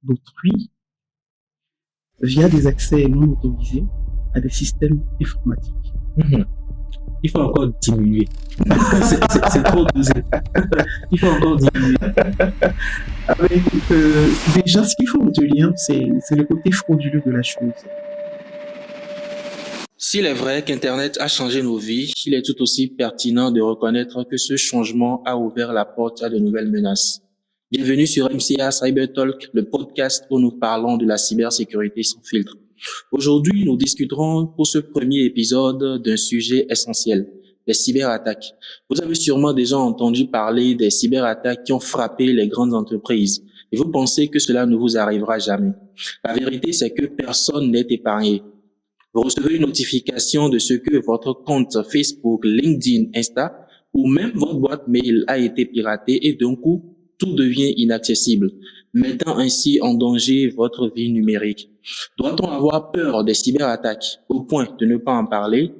d'autrui via des accès non autorisés à des systèmes informatiques. Mhm. Il faut encore diminuer. C'est trop dosé. Il faut encore diminuer. Avec, déjà, ce qu'il faut retenir, c'est le côté frauduleux de la chose. S'il est vrai qu'Internet a changé nos vies, il est tout aussi pertinent de reconnaître que ce changement a ouvert la porte à de nouvelles menaces. Bienvenue sur MCA Cyber Talk, le podcast où nous parlons de la cybersécurité sans filtre. Aujourd'hui, nous discuterons pour ce premier épisode d'un sujet essentiel, les cyberattaques. Vous avez sûrement déjà entendu parler des cyberattaques qui ont frappé les grandes entreprises et vous pensez que cela ne vous arrivera jamais. La vérité, c'est que personne n'est épargné. Vous recevez une notification de ce que votre compte Facebook, LinkedIn, Insta ou même votre boîte mail a été piratée et d'un coup, tout devient inaccessible, mettant ainsi en danger votre vie numérique. Doit-on avoir peur des cyberattaques au point de ne pas en parler?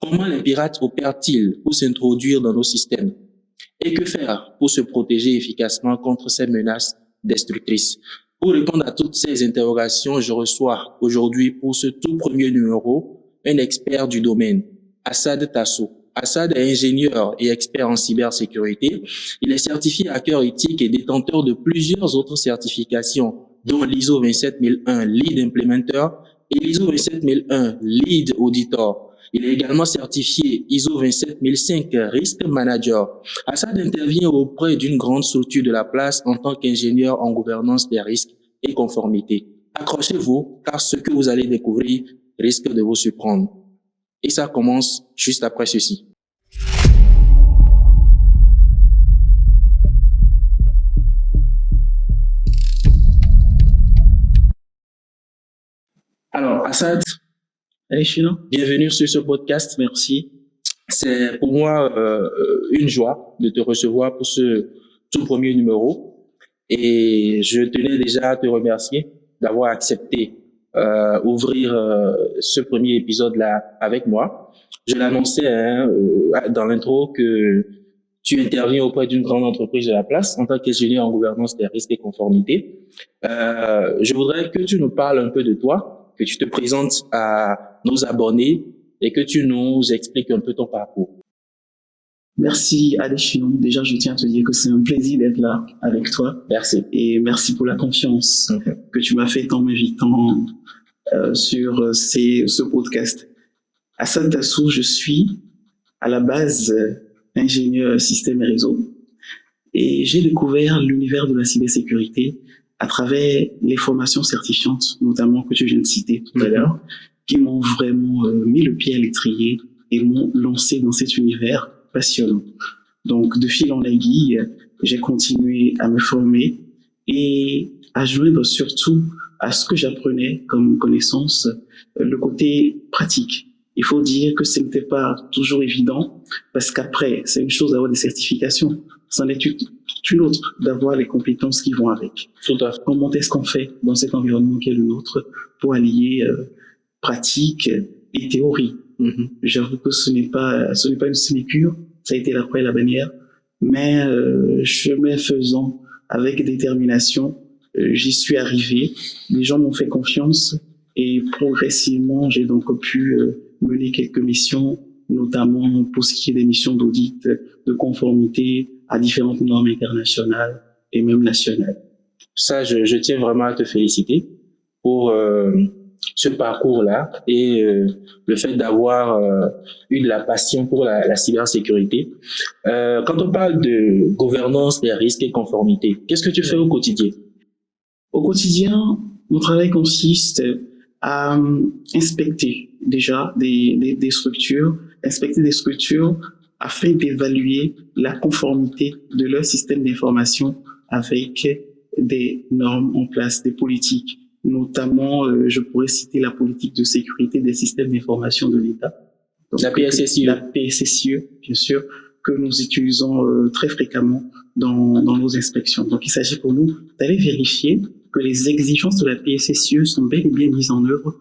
Comment les pirates opèrent-ils pour s'introduire dans nos systèmes? Et que faire pour se protéger efficacement contre ces menaces destructrices? Pour répondre à toutes ces interrogations, je reçois aujourd'hui pour ce tout premier numéro un expert du domaine, Assad Tasso. Assad est ingénieur et expert en cybersécurité. Il est certifié hacker éthique et détenteur de plusieurs autres certifications, dont l'ISO 27001 Lead Implementer et l'ISO 27001 Lead Auditor. Il est également certifié ISO 27005 Risk Manager. Assad intervient auprès d'une grande structure de la place en tant qu'ingénieur en gouvernance des risques et conformité. Accrochez-vous, car ce que vous allez découvrir risque de vous surprendre. Et ça commence juste après ceci. Alors, Assad, bienvenue sur ce podcast. Merci. C'est pour moi une joie de te recevoir pour ce tout premier numéro. Et je tenais déjà à te remercier d'avoir accepté ouvrir ce premier épisode-là avec moi. Je l'annonçais dans l'intro que tu interviens auprès d'une grande entreprise de la place en tant qu'ingénieur en gouvernance des risques et conformité. Je voudrais que tu nous parles un peu de toi, que tu te présentes à nos abonnés et que tu nous expliques un peu ton parcours. Merci Adéchinon. Déjà, je tiens à te dire que c'est un plaisir d'être là avec toi. Merci. Et merci pour la confiance que tu m'as faite en m'invitant sur ce podcast. Assad Tasso, je suis à la base ingénieur système et réseau. Et j'ai découvert l'univers de la cybersécurité à travers les formations certifiantes, notamment que tu viens de citer tout à l'heure, qui m'ont vraiment mis le pied à l'étrier et m'ont lancé dans cet univers passionnant. Donc, de fil en aiguille, j'ai continué à me former et à joindre surtout à ce que j'apprenais comme connaissance, le côté pratique. Il faut dire que ce n'était pas toujours évident parce qu'après, c'est une chose d'avoir des certifications, c'en est une autre d'avoir les compétences qui vont avec. Tout à fait. Comment est-ce qu'on fait dans cet environnement qui est le nôtre pour allier pratique et théorie? J'avoue que ce n'est pas une sinécure, ça a été la croix et la bannière, mais chemin faisant, avec détermination, j'y suis arrivé. Les gens m'ont fait confiance et progressivement, j'ai donc pu mener quelques missions, notamment pour ce qui est des missions d'audit, de conformité à différentes normes internationales et même nationales. Ça, je tiens vraiment à te féliciter pour ce parcours-là et le fait d'avoir eu de la passion pour la cybersécurité. Quand on parle de gouvernance des risques et conformité, qu'est-ce que tu fais au quotidien? Au quotidien, mon travail consiste à inspecter déjà des structures, afin d'évaluer la conformité de leur système d'information avec des normes en place, des politiques. Notamment, je pourrais citer la politique de sécurité des systèmes d'information de l'État. Donc, la PSSIE. La PSSIE, bien sûr, que nous utilisons très fréquemment dans nos inspections. Donc, il s'agit pour nous d'aller vérifier que les exigences de la PSSIE sont bel et bien mises en œuvre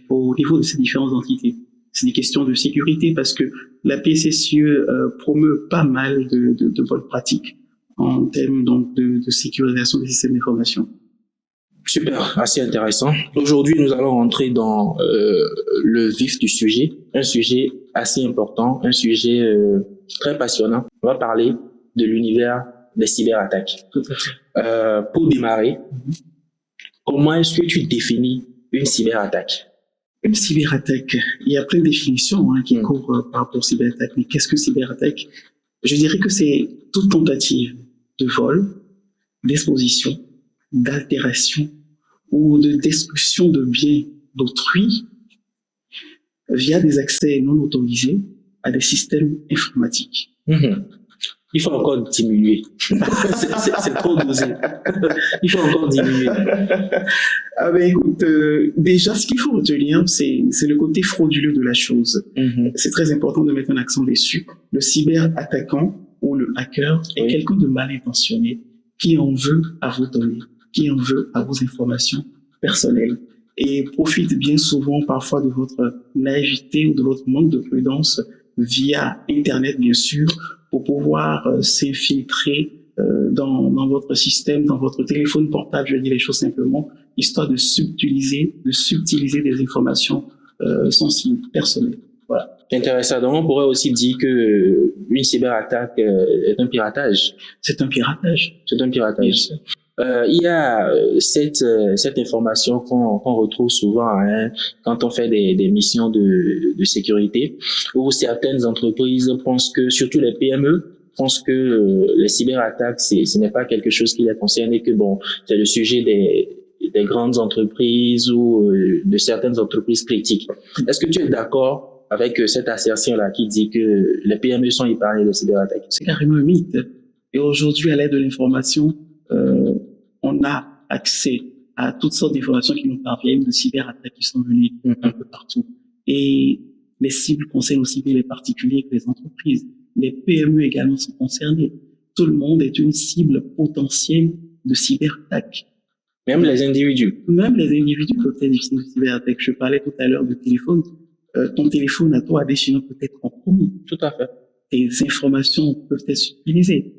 au niveau de ces différentes entités. C'est des questions de sécurité parce que la PSSIE promeut pas mal de bonnes pratiques en termes donc de sécurisation des systèmes d'information. Super, assez intéressant. Aujourd'hui, nous allons rentrer dans le vif du sujet, un sujet assez important, un sujet très passionnant. On va parler de l'univers des cyberattaques. Tout à fait. Pour démarrer, comment est-ce que tu définis une cyberattaque? Une cyberattaque, il y a plein de définitions qui courent par rapport aux cyberattaques. Mais qu'est-ce que cyberattaque? Je dirais que c'est toute tentative de vol, d'exposition, d'altération ou de destruction de biens d'autrui via des accès non autorisés à des systèmes informatiques. Il faut encore diminuer. c'est trop dosé. Il faut encore diminuer. Ah ben écoute, déjà ce qu'il faut retenir, c'est le côté frauduleux de la chose. C'est très important de mettre un accent dessus. Le cyberattaquant ou le hacker est quelqu'un de mal intentionné qui en veut à vos données, qui en veut à vos informations personnelles et profite bien souvent parfois de votre naïveté ou de votre manque de prudence via Internet bien sûr, pour pouvoir s'infiltrer dans votre système, dans votre téléphone portable, je dis les choses simplement, histoire de subtiliser des informations sensibles, personnelles. Voilà. Intéressant. Donc, on pourrait aussi dire que une cyberattaque est un piratage. C'est un piratage. C'est un piratage. Il y a cette information qu'on retrouve souvent quand on fait des missions de sécurité, où certaines entreprises pensent que, surtout les PME, pensent que les cyberattaques, ce n'est pas quelque chose qui les concerne et que bon, c'est le sujet des grandes entreprises ou de certaines entreprises critiques. Est-ce que tu es d'accord avec cette assertion-là qui dit que les PME sont épargnées de cyberattaques? C'est carrément un mythe. Et aujourd'hui, à l'aide de l'information, on a accès à toutes sortes d'informations qui nous parviennent, de cyberattaques qui sont venues un peu partout. Et les cibles concernent aussi bien les particuliers que les entreprises. Les PME également sont concernés. Tout le monde est une cible potentielle de cyberattaque. Même les individus. Même les individus peuvent être des cibles de cyberattaque. Je parlais tout à l'heure du téléphone. Ton téléphone à toi, additionnement, peut être compromis. Tout à fait. Tes informations peuvent être utilisées.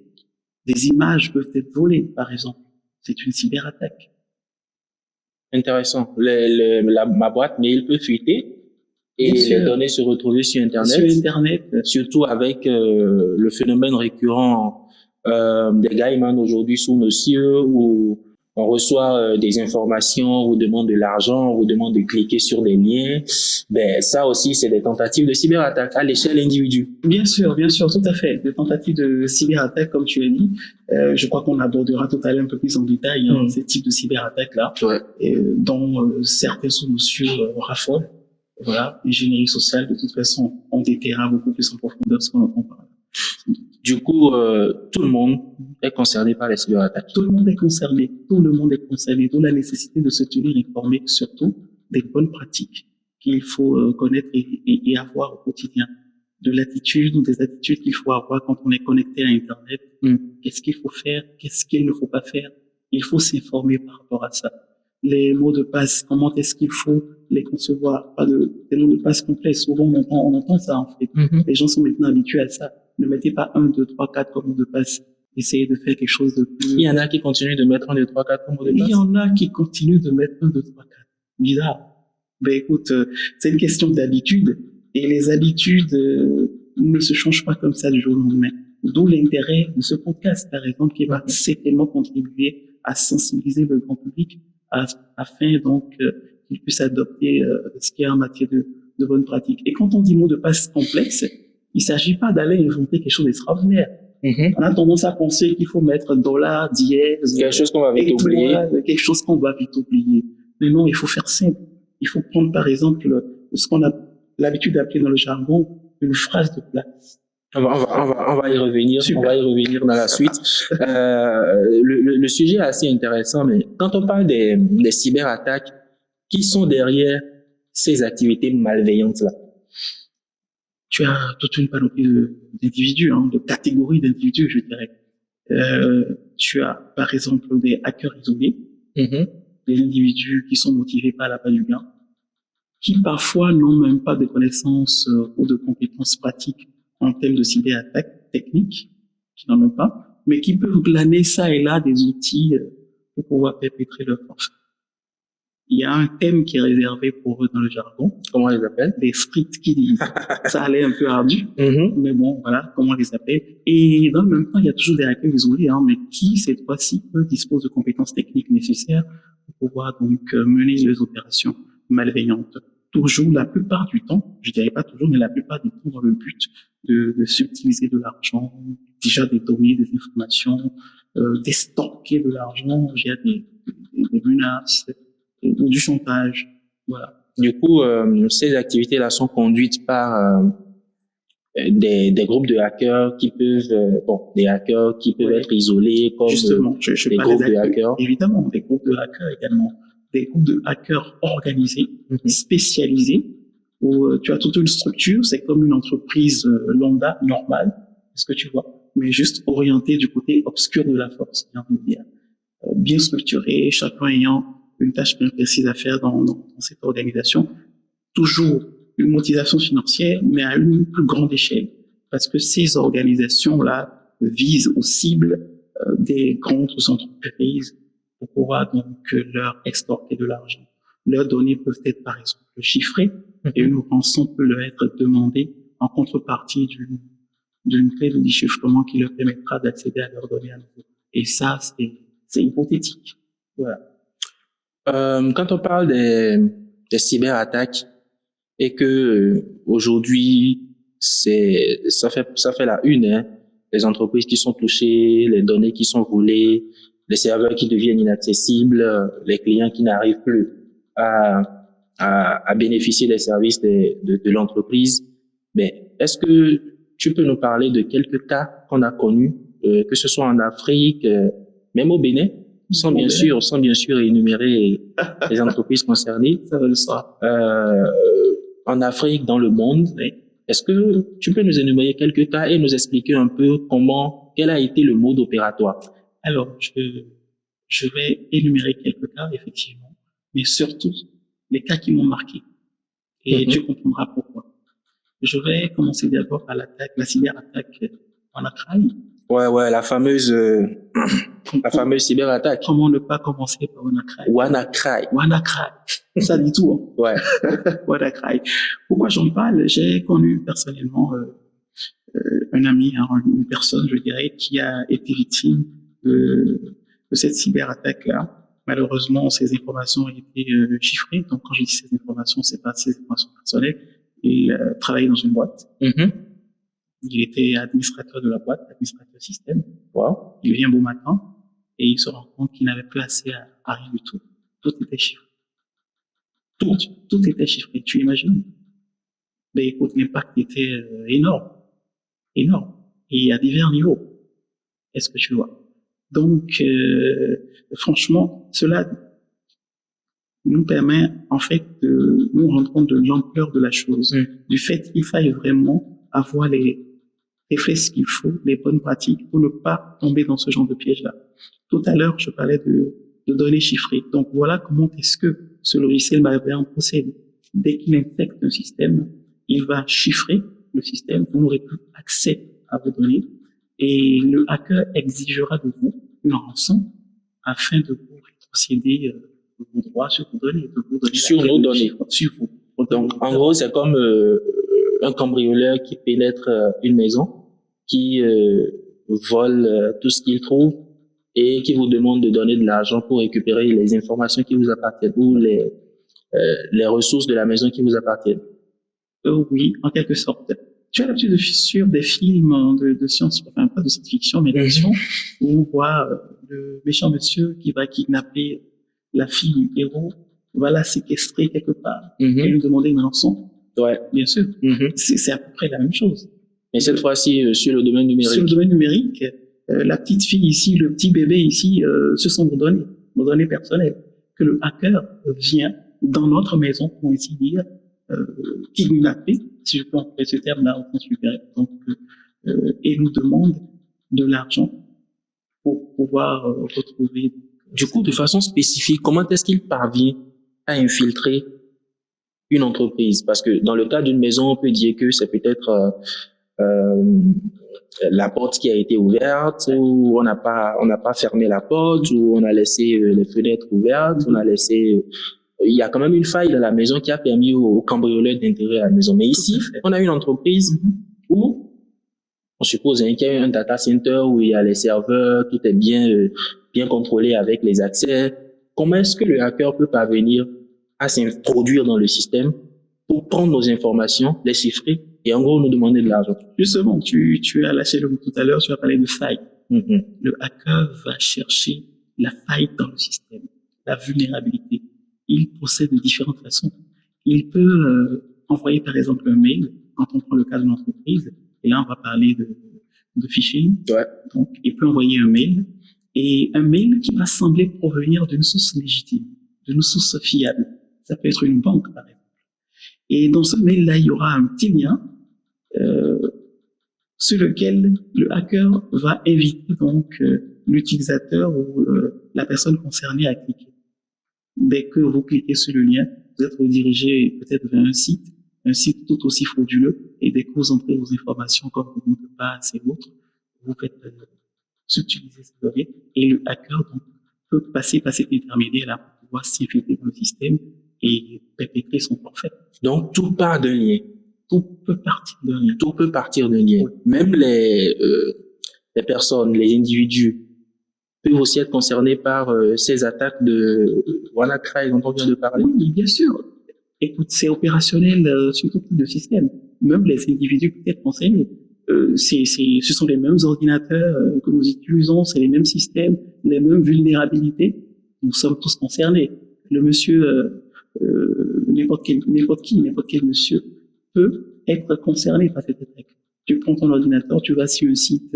Des images peuvent être volées, par exemple. C'est une cyberattaque. Intéressant. Ma boîte mail peut fuiter et les données se retrouver sur Internet. Sur Internet. Surtout avec le phénomène récurrent des gaiemans aujourd'hui sous nos cieux où on reçoit des informations, on vous demande de l'argent, on vous demande de cliquer sur des liens. Ben, ça aussi, c'est des tentatives de cyberattaque à l'échelle individu. Bien sûr, tout à fait. Des tentatives de cyberattaque, comme tu l'as dit. Je crois qu'on abordera tout à l'heure un peu plus en détail ces types de cyberattaques-là, dont certains sous mesure raffolent. Voilà, l'ingénierie sociale, de toute façon, on déterra beaucoup plus en profondeur ce qu'on entend par là. Du coup, tout le monde est concerné par les cyberattaques. Tout le monde est concerné. Tout le monde est concerné. D'où la nécessité de se tenir informé, surtout des bonnes pratiques qu'il faut connaître et avoir au quotidien. De l'attitude ou des attitudes qu'il faut avoir quand on est connecté à Internet. Qu'est-ce qu'il faut faire? Qu'est-ce qu'il ne faut pas faire? Il faut s'informer par rapport à ça. Les mots de passe, comment est-ce qu'il faut les concevoir? Pas des mots de passe complexes. Souvent, on entend ça, en fait. Les gens sont maintenant habitués à ça. Ne mettez pas 1, 2, 3, 4 comme mot de passe. Essayez de faire quelque chose de plus... Il y en a qui continuent de mettre 1, 2, 3, 4 comme mot de passe. Il y en a qui continuent de mettre 1, 2, 3, 4. Bizarre. Ben écoute, c'est une question d'habitude. Et les habitudes ne se changent pas comme ça du jour au lendemain. D'où l'intérêt de ce podcast, par exemple, qui va certainement contribuer à sensibiliser le grand public afin donc qu'il puisse adopter ce qu'il y a en matière de bonnes pratiques. Et quand on dit mot de passe complexe, il s'agit pas d'aller inventer quelque chose d'extraordinaire. On a tendance à penser qu'il faut mettre $, dièse, quelque chose qu'on va vite oublier. Quelque chose qu'on va vite oublier. Mais non, il faut faire simple. Il faut prendre par exemple ce qu'on a l'habitude d'appeler dans le jargon une phrase de place. On va y revenir. Super. On va y revenir dans la suite. Le sujet est assez intéressant, mais quand on parle des cyberattaques, qui sont derrière ces activités malveillantes-là? Tu as toute une panoplie d'individus, de catégories d'individus, je dirais. Tu as, par exemple, des hackers isolés, des individus qui sont motivés par l'appât du gain, qui parfois n'ont même pas de connaissances ou de compétences pratiques en termes de cyberattaques techniques, qui n'en ont pas, mais qui peuvent glaner ça et là des outils pour pouvoir perpétrer leur force. il y a un thème qui est réservé pour eux dans le jargon. Comment on les appelle? Des street kiddies. Ça allait un peu ardu, mais bon, voilà comment on les appelle. Et dans le même temps, il y a toujours des hackers isolés, mais qui, cette fois-ci, eux, disposent de compétences techniques nécessaires pour pouvoir donc mener les opérations malveillantes. Toujours, la plupart du temps, je dirais pas toujours, mais la plupart du temps dans le but de subtiliser de l'argent, déjà des données, des informations, d'estorquer de l'argent via des menaces ou du chantage. Voilà. Du coup, ces activités-là sont conduites par des groupes de hackers qui peuvent, des hackers qui peuvent être isolés comme justement, je des groupes de hackers. Évidemment, des groupes de hackers également. Des groupes de hackers organisés, spécialisés, où tu as toute une structure, c'est comme une entreprise lambda, normale, est-ce que tu vois, mais juste orientée du côté obscur de la force, j'ai envie de dire. Bien structurée, chacun ayant une tâche bien précise à faire dans cette organisation. Toujours une motivation financière, mais à une plus grande échelle, parce que ces organisations-là visent ou ciblent des grandes entreprises pour pouvoir donc leur extorquer de l'argent. Leurs données peuvent être par exemple chiffrées et une rançon peut leur être demandée en contrepartie d'une clé de déchiffrement qui leur permettra d'accéder à leurs données à nouveau. Et ça, c'est hypothétique. Voilà. Quand on parle des cyberattaques et que aujourd'hui ça fait la une, les entreprises qui sont touchées, les données qui sont volées, les serveurs qui deviennent inaccessibles, les clients qui n'arrivent plus à bénéficier des services de l'entreprise. Mais est-ce que tu peux nous parler de quelques cas qu'on a connus, que ce soit en Afrique, même au Bénin, sans bien sûr énumérer les entreprises concernées. Ça va le soir. En Afrique, dans le monde, est-ce que tu peux nous énumérer quelques cas et nous expliquer un peu quel a été le mode opératoire? Alors, je vais énumérer quelques cas, effectivement, mais surtout les cas qui m'ont marqué. Et tu comprendras pourquoi. Je vais commencer d'abord par la cyberattaque en Accra. Ouais, la fameuse cyberattaque. Comment ne pas commencer par WannaCry. Ça dit tout, hein. Ouais. WannaCry. Pourquoi j'en parle? J'ai connu personnellement un ami, une personne, je dirais, qui a été victime de cette cyberattaque-là. Malheureusement, ces informations ont été chiffrées. Donc, quand je dis ces informations, c'est pas ces informations personnelles. Il travaillait dans une boîte. Il était administrateur de la boîte, administrateur système. Wow. Il vient un beau matin et il se rend compte qu'il n'avait plus accès à rien du tout. Tout était chiffré. Tout était chiffré. Tu imagines? Mais écoute, l'impact était énorme. Énorme. Et à divers niveaux. Est-ce que tu vois? Donc, franchement, cela nous permet, en fait, de nous rendre compte de l'ampleur de la chose. Du fait qu'il faille vraiment avoir les réflexes qu'il faut, les bonnes pratiques pour ne pas tomber dans ce genre de piège-là. Tout à l'heure, je parlais de données chiffrées. Donc, voilà comment est-ce que ce logiciel malveillant procède. Dès qu'il infecte un système, il va chiffrer le système. Vous n'aurez plus accès à vos données et le hacker exigera de vous une rançon afin de vous rétrocéder vos droits sur vos données, de vous donner sur nos données. Sur vous. Donc, en gros, c'est comme un cambrioleur qui pénètre une maison, qui vole tout ce qu'il trouve et qui vous demande de donner de l'argent pour récupérer les informations qui vous appartiennent ou les ressources de la maison qui vous appartiennent. Oui, en quelque sorte. Tu as l'habitude de suivre des films de science, enfin pas de science-fiction, mais d'action, où on voit le méchant monsieur qui va kidnapper la fille du héros, va la séquestrer quelque part et lui demander une rançon. Ouais. Bien sûr. C'est à peu près la même chose. Mais cette fois-ci, sur le domaine numérique. Sur le domaine numérique, la petite fille ici, le petit bébé ici, ce sont vos données personnelles, que le hacker vient dans notre maison, pour ainsi dire, kidnapper, si je peux employer ce terme-là au sens supérieur, donc, et nous demande de l'argent pour pouvoir retrouver. Du coup, de façon spécifique, comment est-ce qu'il parvient à infiltrer une entreprise? Parce que dans le cas d'une maison, on peut dire que c'est peut-être la porte qui a été ouverte, ou on n'a pas fermé la porte, ou on a laissé les fenêtres ouvertes, on a laissé il y a quand même une faille dans la maison qui a permis aux cambrioleurs d'intégrer la maison. Mais ici, on a une entreprise où on suppose qu'il y a un data center où il y a les serveurs, tout est bien contrôlé avec les accès. Comment est-ce que le hacker peut parvenir à s'introduire dans le système pour prendre nos informations, les chiffrer et en gros nous demander de l'argent? Justement, tu as lâché le mot tout à l'heure, tu as parlé de faille. Le hacker va chercher la faille dans le système, la vulnérabilité. Il procède de différentes façons. Il peut envoyer par exemple un mail, quand on prend le cas d'une entreprise, et là on va parler de phishing. Ouais. Donc il peut envoyer un mail, et un mail qui va sembler provenir d'une source légitime, d'une source fiable. Ça peut être une banque par exemple. Et dans ce mail-là, il y aura un petit lien sur lequel le hacker va inviter donc l'utilisateur ou la personne concernée à cliquer. Dès que vous cliquez sur le lien, vous êtes redirigé peut-être vers un site tout aussi frauduleux, et dès que vous entrez vos informations comme vos mots de passe et autres, vous faites subtiliser ces données, et le hacker donc, peut passer par cet intermédiaire là pour pouvoir s'infiltrer dans le système et perpétrer son forfait. Donc tout part d'un lien. Tout peut partir d'un lien. Tout peut partir d'un lien. Oui. Même les personnes, les individus peuvent aussi être concernés par ces attaques de WannaCry dont on vient de parler. Oui, bien sûr. Écoute, c'est opérationnel sur tout type de système. Même les individus peut être concernés. Ce sont les mêmes ordinateurs que nous utilisons, c'est les mêmes systèmes, les mêmes vulnérabilités. Nous sommes tous concernés. Le monsieur, n'importe quel monsieur peut être concerné par cette attaque. Tu prends ton ordinateur, tu vas sur un site,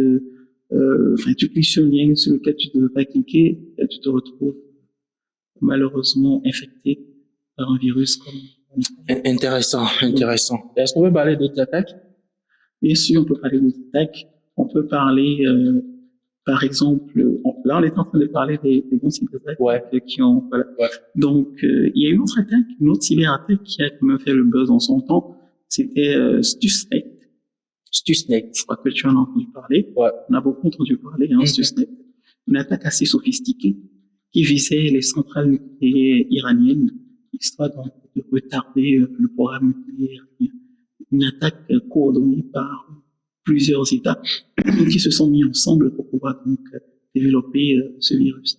tu cliques sur un lien sur lequel tu ne veux pas cliquer, et tu te retrouves malheureusement infecté par un virus comme... Intéressant. Est-ce qu'on peut parler d'autres attaques? Bien sûr, on peut parler d'autres attaques. On peut parler, par exemple, là on est en train de parler des bons cyberattaques qui ont... Voilà. Ouais. Donc, il y a une autre attaque, une autre cyberattaque qui a quand même fait le buzz en son temps. C'était Stuxnet. Stuxnet. Je crois que tu en as entendu parler. Ouais. On a beaucoup entendu parler, Stuxnet. Une attaque assez sophistiquée qui visait les centrales nucléaires iraniennes, histoire donc de retarder le programme nucléaire. Une attaque coordonnée par plusieurs États qui se sont mis ensemble pour pouvoir donc développer ce virus.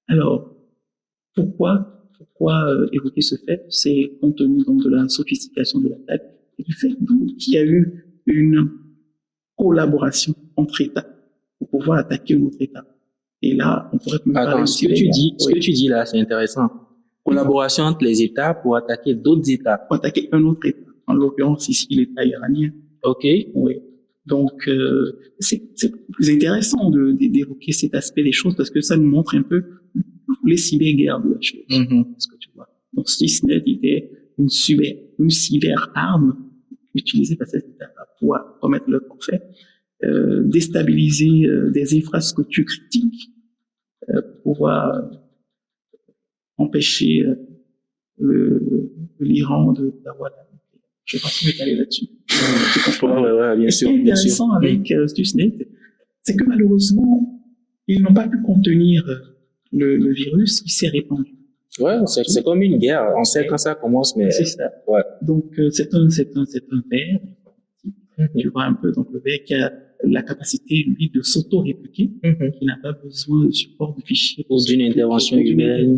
Alors, pourquoi évoquer ce fait? C'est compte tenu donc de la sophistication de l'attaque et du fait qu'il y a eu une collaboration entre États pour pouvoir attaquer un autre État. Et là, on pourrait parler ce que tu dis là, c'est intéressant. Collaboration entre les États pour attaquer d'autres États. Pour attaquer un autre État. En l'occurrence, ici, l'État iranien. OK. Oui. Donc, c'est plus intéressant d'évoquer cet aspect des choses parce que ça nous montre un peu les cyberguerres de la chose. Ce que tu vois. Donc, Stuxnet était une cyber-arme utilisée par cet État pour commettre leur forfait, déstabiliser des infrastructures critiques pour pouvoir empêcher l'Iran d'avoir la... Je ne sais pas si je vais aller là-dessus. Bien sûr. Ce qui est intéressant avec Stuxnet, c'est que malheureusement, ils n'ont pas pu contenir le virus qui s'est répandu. Ouais, c'est comme une guerre. On sait quand ça commence, mais... C'est ça. Ouais. Donc, c'est un ver. Tu vois un peu, donc le ver qui a la capacité, lui, de s'auto-répliquer, qui n'a pas besoin de support de fichiers. Ou d'une intervention humaine.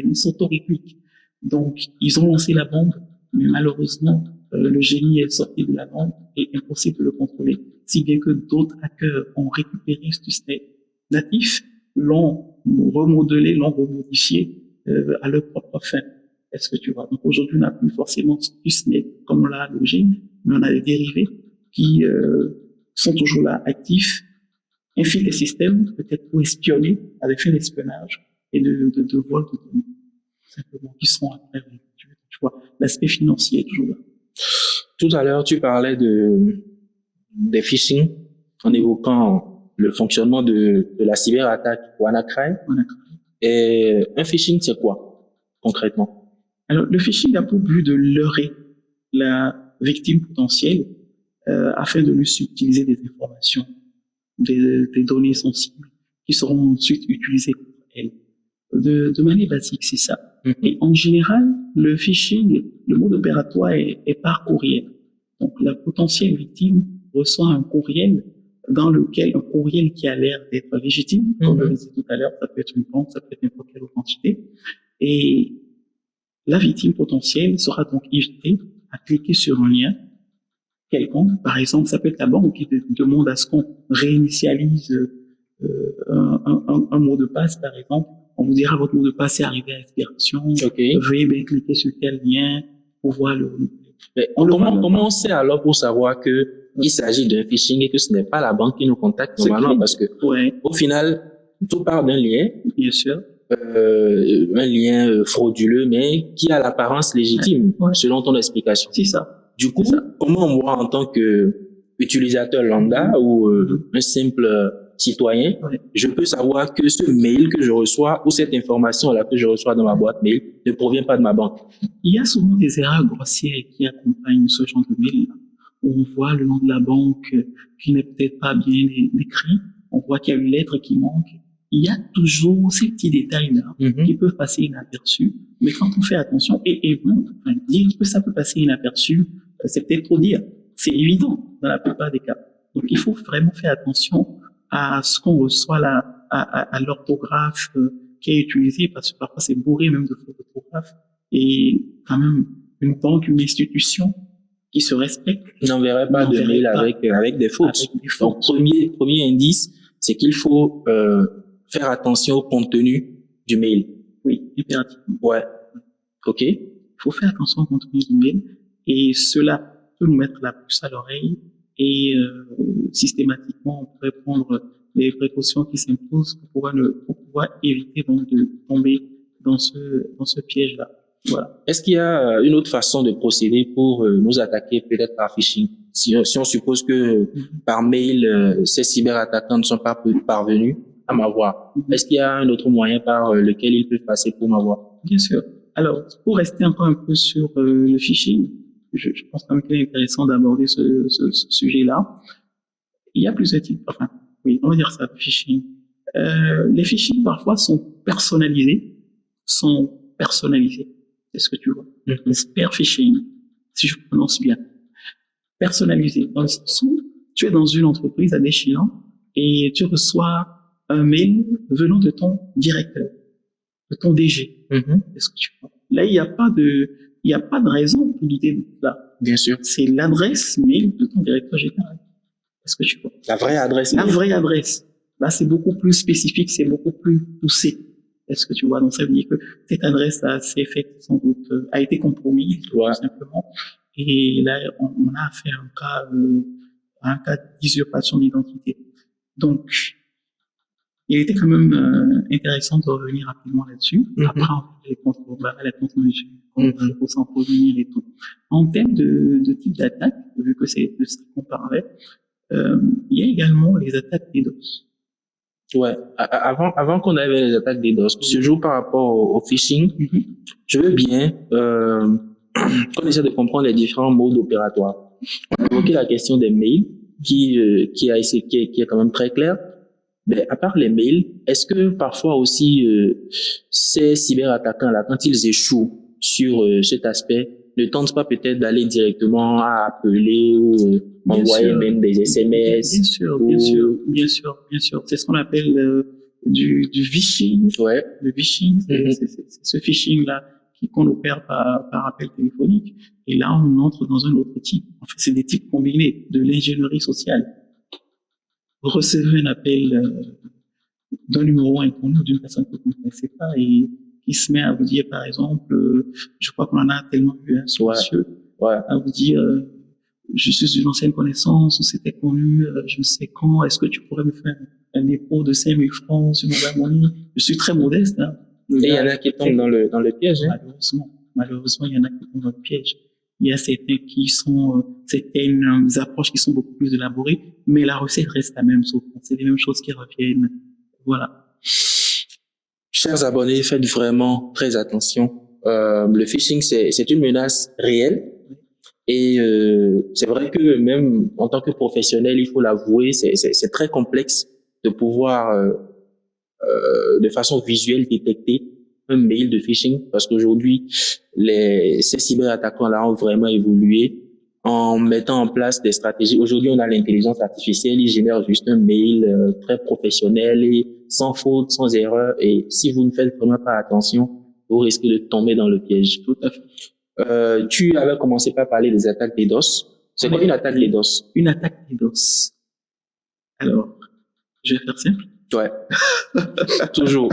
Il s'auto-réplique. Donc, ils ont lancé la bombe, mais malheureusement, le génie est sorti de la bombe et impossible de le contrôler. Si bien que d'autres hackers ont récupéré Stuxnet natif, l'ont remodelé, l'ont remodifié à leur propre fin. Est-ce que tu vois? Donc aujourd'hui, on n'a plus forcément Stuxnet comme on l'a à l'origine, mais on a des dérivés qui sont toujours là, actifs, infiltrent les systèmes, peut-être pour espionner, à des fins d'espionnage et de vol de données, simplement, qui seront après. Tu vois, l'aspect financier est toujours là. Tout à l'heure, tu parlais des phishing en évoquant le fonctionnement de la cyberattaque WannaCry. Et un phishing, c'est quoi, concrètement? Alors, le phishing a pour but de leurrer la victime potentielle afin de lui subtiliser des informations, des données sensibles qui seront ensuite utilisées contre elle. De manière basique, c'est ça. Et en général, le phishing, le mode opératoire est par courriel. Donc, la potentielle victime reçoit un courriel un courriel qui a l'air d'être légitime, comme je le disais tout à l'heure, ça peut être une banque, ça peut être n'importe quelle autre entité. Et la victime potentielle sera donc invitée à cliquer sur un lien quelconque. Par exemple, ça peut être la banque qui demande à ce qu'on réinitialise un mot de passe, par exemple. On vous dira votre mot de passe est arrivé à expiration. Veuillez bien cliquer sur tel lien pour voir le. Mais comment on sait alors pour savoir que il s'agit d'un phishing et que ce n'est pas la banque qui nous contacte normalement, parce que au final, tout part d'un lien. Bien sûr. Un lien frauduleux, mais qui a l'apparence légitime, selon ton explication. C'est ça. Du coup, comment moi, en tant que utilisateur lambda ou un simple citoyen, je peux savoir que ce mail que je reçois ou cette information-là que je reçois dans ma boîte mail ne provient pas de ma banque? Il y a souvent des erreurs grossières qui accompagnent ce genre de mail, où on voit le nom de la banque qui n'est peut-être pas bien écrit, on voit qu'il y a une lettre qui manque. Il y a toujours ces petits détails-là qui peuvent passer inaperçus, mais quand on fait attention, dire que ça peut passer inaperçu, c'est peut-être trop dire. C'est évident dans la plupart des cas. Donc, il faut vraiment faire attention à ce qu'on reçoit là, à l'orthographe qui est utilisée, parce que parfois c'est bourré même de fautes d'orthographe. Et quand même, une banque, une institution qui se respecte n'enverrait pas de mail avec des fautes. Donc, premier indice, c'est qu'il faut faire attention au contenu du mail. Oui, impérativement. Ouais. OK. Il faut faire attention au contenu du mail, et cela peut nous mettre la puce à l'oreille, et systématiquement, on pourrait prendre les précautions qui s'imposent pour pouvoir éviter donc de tomber dans ce piège-là. Voilà. Est-ce qu'il y a une autre façon de procéder pour nous attaquer peut-être par phishing? Si on suppose que par mail, ces cyberattaquants ne sont pas parvenus à m'avoir, est-ce qu'il y a un autre moyen par lequel ils peuvent passer pour m'avoir? Bien sûr. Alors, pour rester encore un peu sur le phishing, je pense quand même qu'il est intéressant d'aborder ce sujet-là. Il y a plusieurs types, on va dire ça, phishing. Les phishing, parfois, sont personnalisés. C'est ce que tu vois. Spear phishing, si je prononce bien. Personnalisé, dans le sens où tu es dans une entreprise à déchinant et tu reçois un mail venant de ton directeur, de ton DG. Est-ce que tu vois? Là, il n'y a pas de raison pour douter de ça. Bien sûr. C'est l'adresse mail de ton directeur général. Est-ce que tu vois? La vraie adresse. La vraie adresse. Là, c'est beaucoup plus spécifique, c'est beaucoup plus poussé. Est-ce que tu vois? Donc, ça veut dire que cette adresse-là, c'est fait, sans doute, a été compromise, tout simplement. Et là, on a affaire à un cas d'usurpation d'identité. Donc, il était quand même intéressant de revenir rapidement là-dessus. Après, on fait les contre-mesures, pour s'en prévenir et tout. En termes de type d'attaque, vu que c'est de ce qu'on parlait, il y a également les attaques DDoS. Ouais. Avant qu'on arrive à les attaques DDoS, toujours par rapport au phishing, je veux bien qu'on essaie de comprendre les différents modes opératoires. On a évoqué la question des mails, qui est quand même très claire. Mais à part les mails, est-ce que parfois aussi ces cyberattaquants-là, quand ils échouent sur cet aspect, ne tentent pas peut-être d'aller directement à appeler ou envoyer même des SMS? Bien sûr. C'est ce qu'on appelle du phishing. Ouais. Le phishing, c'est ce phishing-là qu'on opère par appel téléphonique. Et là, on entre dans un autre type. En fait, c'est des types combinés de l'ingénierie sociale. Vous recevez un appel d'un numéro inconnu, d'une personne que vous ne connaissez pas, et qui se met à vous dire, par exemple, je crois qu'on en a tellement vu, monsieur, à vous dire, je suis une ancienne connaissance, on s'était connu, je ne sais quand, est-ce que tu pourrais me faire un dépôt de 5 000 francs sur mon money? Je suis très modeste. Hein. Et il y en a qui tombent dans le piège. Hein? Malheureusement, il y en a qui tombent dans le piège. Il y a certaines approches qui sont beaucoup plus élaborées, mais la recette reste la même, sauf que c'est les mêmes choses qui reviennent. Voilà. Chers abonnés, faites vraiment très attention. Le phishing, c'est une menace réelle. Et c'est vrai que même en tant que professionnel, il faut l'avouer, c'est très complexe de pouvoir de façon visuelle détecter un mail de phishing, parce qu'aujourd'hui, ces cyberattaquants-là ont vraiment évolué en mettant en place des stratégies. Aujourd'hui, on a l'intelligence artificielle, ils génèrent juste un mail très professionnel et sans faute, sans erreur. Et si vous ne faites vraiment pas attention, vous risquez de tomber dans le piège. Tout à fait. Tu avais commencé par parler des attaques DDoS. C'est quoi une attaque DDoS? Une attaque DDoS. Alors, je vais faire simple. Ouais. Toujours.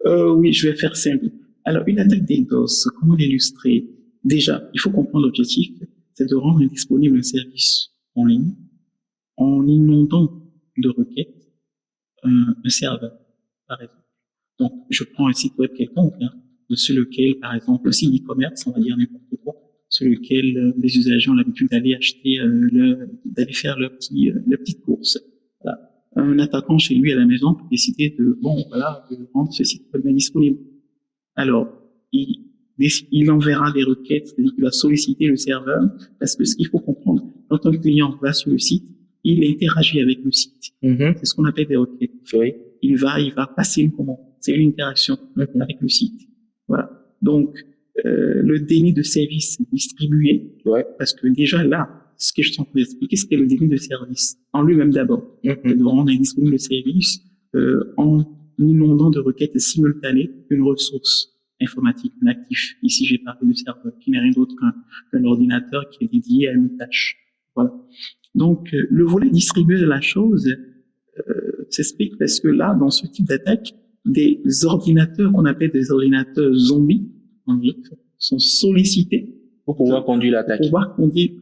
Oui, je vais faire simple. Alors, une attaque DDoS, comment l'illustrer? Déjà, il faut comprendre l'objectif, c'est de rendre indisponible un service en ligne en inondant de requêtes un serveur, par exemple. Donc, je prends un site web quelconque, sur lequel, par exemple, un site e-commerce, on va dire n'importe quoi, sur lequel les usagers ont l'habitude d'aller acheter, d'aller faire leur petite course. Voilà. Un attaquant chez lui à la maison peut décider de rendre ce site web disponible. Alors, il enverra des requêtes, c'est-à-dire qu'il va solliciter le serveur, parce que ce qu'il faut comprendre, quand un client va sur le site, il interagit avec le site. C'est ce qu'on appelle des requêtes. Oui. Il va passer une commande. C'est une interaction avec le site. Voilà. Donc, le déni de service distribué, parce que déjà là, ce que je suis en train d'expliquer, c'était le déni de service en lui-même d'abord. De rendre indisponible le service en inondant de requêtes simultanées une ressource informatique, un actif. Ici, j'ai parlé de serveur qui n'est rien d'autre qu'un ordinateur qui est dédié à une tâche. Voilà. Donc, le volet distribué de la chose s'explique parce que là, dans ce type d'attaque, des ordinateurs qu'on appelle des ordinateurs zombies, sont sollicités pour pouvoir conduire l'attaque. Pour pouvoir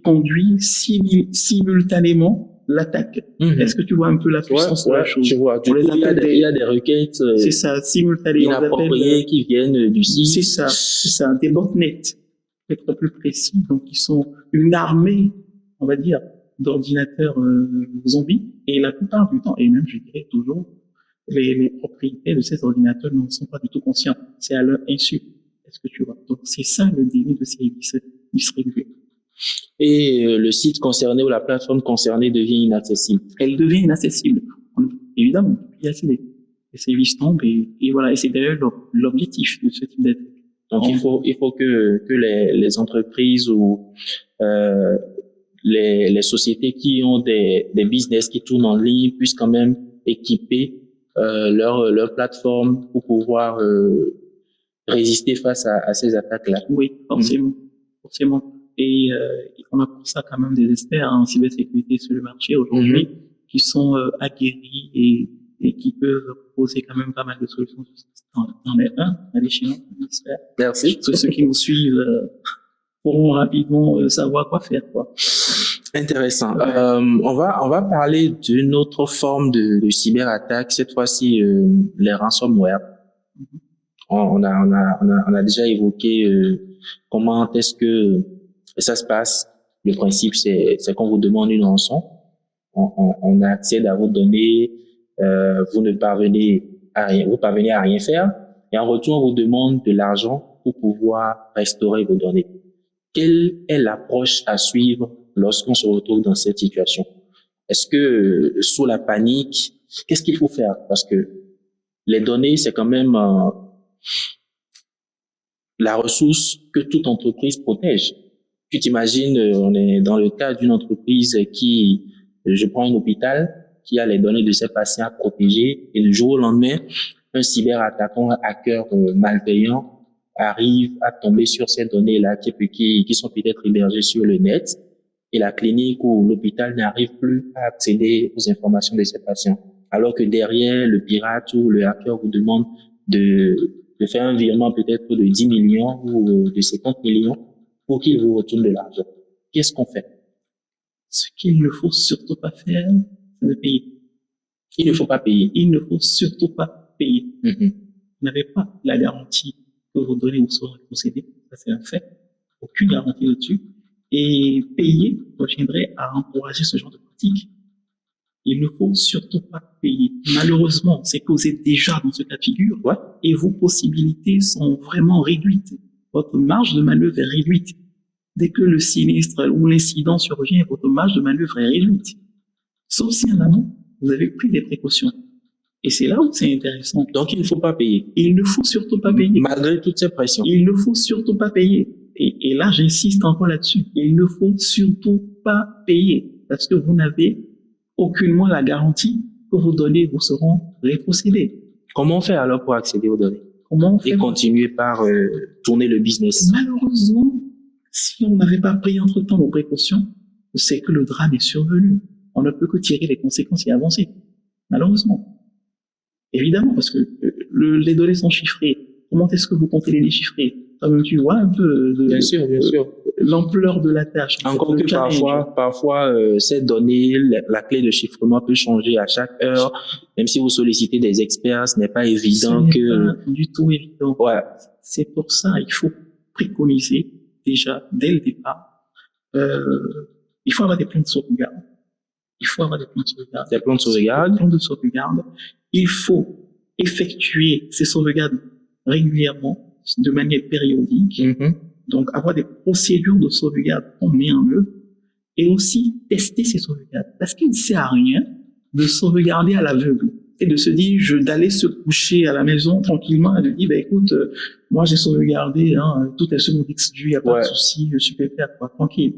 conduire simultanément l'attaque. Est-ce que tu vois un peu la puissance de la chose? Je vois. Il y a des requêtes c'est ça, simultanément inappropriées qui viennent du site. C'est ça, des botnets, pour être plus précis. Donc, ils sont une armée, on va dire, d'ordinateurs zombies. Et la plupart du temps, et même je dirais toujours, les propriétaires de ces ordinateurs ne sont pas du tout conscients. C'est à leur insu. Est-ce que tu vois? Donc, c'est ça le déni de service distribué. Et le site concerné ou la plateforme concernée devient inaccessible. Elle devient inaccessible. Évidemment, on peut y accéder. Les services tombent et voilà. Et c'est d'ailleurs l'objectif de ce type d'attaque. Donc, il faut que les entreprises ou les sociétés qui ont des business qui tournent en ligne puissent quand même équiper leur plateforme pour pouvoir résister face à ces attaques-là. Oui, forcément. Et on a pour ça quand même des experts en cybersécurité sur le marché aujourd'hui qui sont aguerris et qui peuvent proposer quand même pas mal de solutions. Dans les allez chez nous, j'espère. Merci. Ceux qui nous suivent pourront rapidement savoir quoi faire, quoi. Intéressant. On va parler d'une autre forme de cyberattaque, cette fois-ci les ransomware. On a déjà évoqué comment est-ce que ça se passe. Le principe, c'est qu'on vous demande une rançon, on accède à vos données, vous parvenez à rien faire, et en retour, on vous demande de l'argent pour pouvoir restaurer vos données. Quelle est l'approche à suivre lorsqu'on se retrouve dans cette situation? Est-ce que sous la panique, qu'est-ce qu'il faut faire? Parce que les données, c'est quand même la ressource que toute entreprise protège. Tu t'imagines, on est dans le cas d'une entreprise qui, je prends un hôpital, qui a les données de ses patients à protéger, et du jour au lendemain, un cyberattaquant, un hacker malveillant arrive à tomber sur ces données-là qui sont peut-être hébergées sur le net, et la clinique ou l'hôpital n'arrive plus à accéder aux informations de ses patients. Alors que derrière, le pirate ou le hacker vous demande de faire un virement peut-être de 10 millions ou de 50 millions pour qu'il vous retourne de l'argent. Qu'est-ce qu'on fait? Ce qu'il ne faut surtout pas faire, c'est de payer. Il ne faut pas payer. Il ne faut surtout pas payer. Vous n'avez pas la garantie que vos données vous seront possédées. Ça, c'est un fait. Aucune garantie là-dessus. Et payer reviendrait à encourager ce genre de pratique. Il ne faut surtout pas payer. Malheureusement, c'est que vous êtes déjà dans ce cas de figure, et vos possibilités sont vraiment réduites. Votre marge de manœuvre est réduite. Dès que le sinistre ou l'incident survient, votre marge de manœuvre est réduite. Sauf si en amont, vous avez pris des précautions. Et c'est là où c'est intéressant. Donc, il ne faut pas payer. Il ne faut surtout pas payer. Malgré toutes ces pressions. Il ne faut surtout pas payer. Et là, j'insiste encore là-dessus. Il ne faut surtout pas payer parce que vous n'avez aucunement la garantie que vos données vous seront rétrocédées. Comment on fait alors pour accéder aux données? Comment on fait? Et continuer par tourner le business. Malheureusement, si on n'avait pas pris entre-temps nos précautions, c'est que le drame est survenu. On ne peut que tirer les conséquences et avancer. Malheureusement. Évidemment, parce que les données sont chiffrées. Comment est-ce que vous comptez les déchiffrer? Tu vois un peu bien sûr. L'ampleur de la tâche. Encore que parfois ces données, la clé de chiffrement peut changer à chaque heure. Même si vous sollicitez des experts, ce n'est pas évident pas du tout évident. Ouais. C'est pour ça il faut préconiser déjà dès le départ. Il faut avoir des plans de sauvegarde. Des plans de sauvegarde. Il faut effectuer ces sauvegardes régulièrement, de manière périodique. Donc, avoir des procédures de sauvegarde qu'on met en œuvre et aussi tester ces sauvegardes. Parce qu'il ne sert à rien de sauvegarder à l'aveugle et de se dire, d'aller se coucher à la maison tranquillement et de dire, écoute, moi j'ai sauvegardé, tout est sur mon disque dur, il n'y a pas de souci, je suis pépère, tranquille.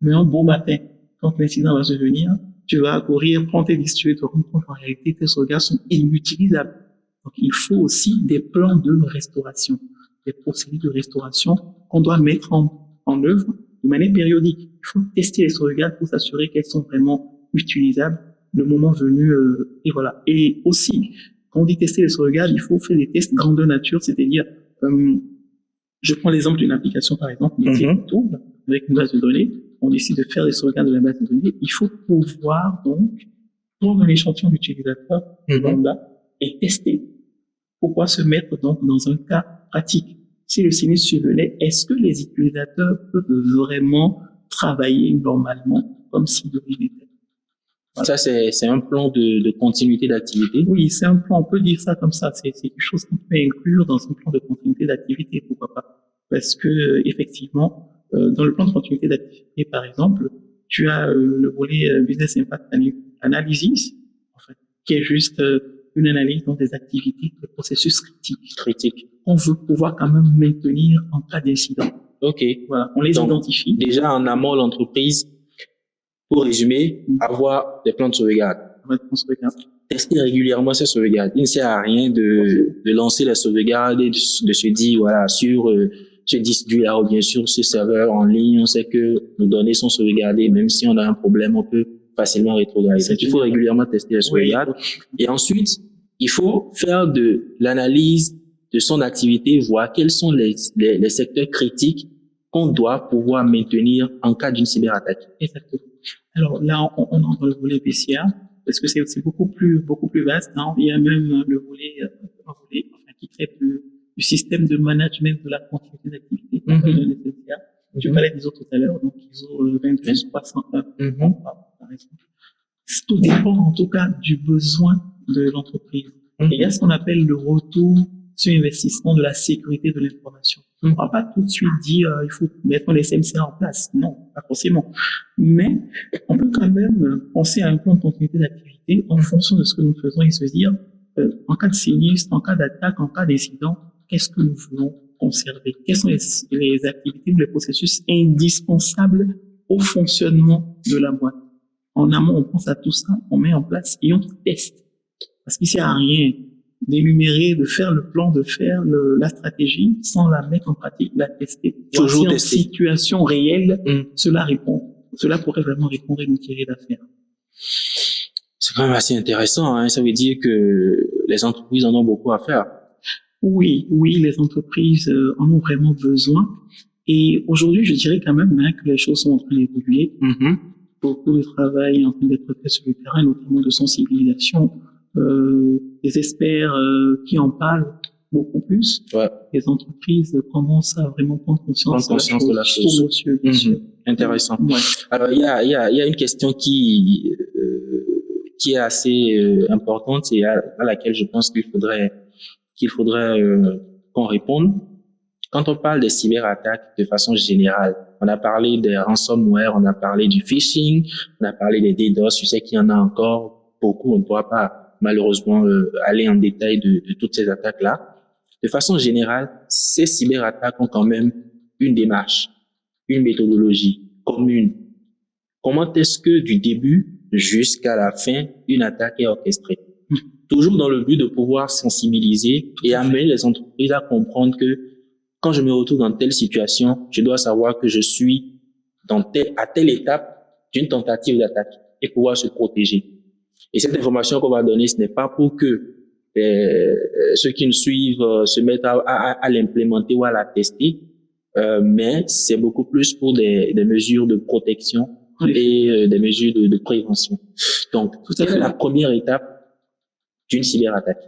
Mais un beau matin, quand l'incident va se venir, tu vas courir, prendre tes disques durs et te rendre compte qu'en réalité, tes sauvegardes sont inutilisables. Donc, il faut aussi des plans de restauration, des procédures de restauration qu'on doit mettre en œuvre de manière périodique. Il faut tester les sauvegardes pour s'assurer qu'elles sont vraiment utilisables le moment venu. Et voilà. Et aussi, quand on dit tester les sauvegardes, il faut faire des tests grandeur nature, c'est-à-dire, je prends l'exemple d'une application, par exemple, avec une base de données. On décide de faire des sauvegardes de la base de données. Il faut pouvoir donc prendre un échantillon d'utilisateurs lambda et tester. Pourquoi se mettre donc dans un cas pratique? Si le sinistre survenait, est-ce que les utilisateurs peuvent vraiment travailler normalement comme si de rien n'était? Voilà. Ça, c'est un plan de continuité d'activité? Oui, c'est un plan, on peut dire ça comme ça. C'est quelque chose qu'on peut inclure dans un plan de continuité d'activité, pourquoi pas? Parce que, effectivement, dans le plan de continuité d'activité, par exemple, tu as le volet Business Impact Analysis, en fait, qui est juste une analyse dans des activités, des processus critiques. On veut pouvoir quand même maintenir en cas d'incident. OK. Voilà, on les identifie. Déjà en amont, l'entreprise, pour résumer, avoir des plans de sauvegarde. Tester régulièrement ces sauvegardes. Il ne sert à rien de lancer la sauvegarde et de se dire, voilà, sur ce disque dur ou bien sûr ce serveur en ligne, on sait que nos données sont sauvegardées, même si on a un problème, on peut facilement rétrograder. Donc, il faut régulièrement tester les sauvegardes. Et ensuite, il faut faire de l'analyse de son activité, voir quels sont les secteurs critiques qu'on doit pouvoir maintenir en cas d'une cyberattaque. Exactement. Alors là, on entre dans le volet PCA, parce que c'est beaucoup plus vaste. Non, il y a même le volet, qui traite du système de management de la continuité d'activité. Tu parlais des autres tout à l'heure, donc ISO 22301, par exemple. Tout dépend en tout cas du besoin de l'entreprise. Et il y a ce qu'on appelle le retour sur investissement de la sécurité de l'information. On ne va pas tout de suite dire il faut mettre les SMCA en place. Non, pas forcément. Mais on peut quand même penser à un plan de continuité d'activité en fonction de ce que nous faisons et se dire en cas de sinistre, en cas d'attaque, en cas d'incident, qu'est-ce que nous voulons conserver? Quelles sont les activités, les processus indispensables au fonctionnement de la boîte? En amont, on pense à tout ça, on met en place et on teste. Parce qu'il ne sert à rien d'énumérer, de faire le plan, de faire la stratégie sans la mettre en pratique, la tester. Toujours en situation réelle, cela pourrait vraiment répondre et nous tirer d'affaire. C'est quand même assez intéressant, hein. Ça veut dire que les entreprises en ont beaucoup à faire. Oui, les entreprises en ont vraiment besoin. Et aujourd'hui, je dirais quand même que les choses sont en train d'évoluer. Beaucoup de travail est en train d'être fait sur le terrain, notamment de sensibilisation. Des experts qui en parlent beaucoup plus. Les entreprises commencent à vraiment prendre conscience de la chose. Intéressant. Alors, il y a une question qui est assez importante et à laquelle je pense qu'il faudrait qu'on réponde. Quand on parle des cyberattaques de façon générale, on a parlé des ransomware, on a parlé du phishing, on a parlé des DDoS. Je sais qu'il y en a encore beaucoup. On ne pourra pas malheureusement aller en détail de toutes ces attaques-là. De façon générale, ces cyberattaques ont quand même une démarche, une méthodologie commune. Comment est-ce que du début jusqu'à la fin, une attaque est orchestrée? Toujours dans le but de pouvoir sensibiliser et amener les entreprises à comprendre que quand je me retrouve dans telle situation, je dois savoir que je suis à telle étape d'une tentative d'attaque et pouvoir se protéger. Et cette information qu'on va donner, ce n'est pas pour que ceux qui nous suivent se mettent à l'implémenter ou à la tester, mais c'est beaucoup plus pour des mesures de protection et des mesures de prévention. Donc, c'est la première étape d'une cyberattaque.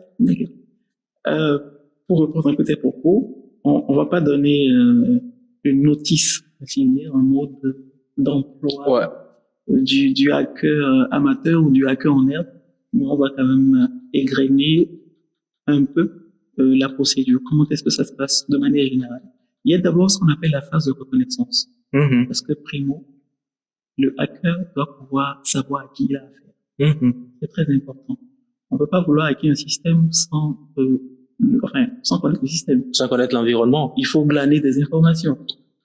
Pour reprendre un peu tes propos, on va pas donner une notice, un mode d'emploi du hacker amateur ou du hacker en herbe, mais on va quand même égrener un peu la procédure. Comment est-ce que ça se passe de manière générale? Il y a d'abord ce qu'on appelle la phase de reconnaissance. Parce que primo, le hacker doit pouvoir savoir à qui il a affaire. C'est très important. On ne peut pas vouloir hacker un système sans connaître le système. Sans connaître l'environnement. Il faut glaner des informations.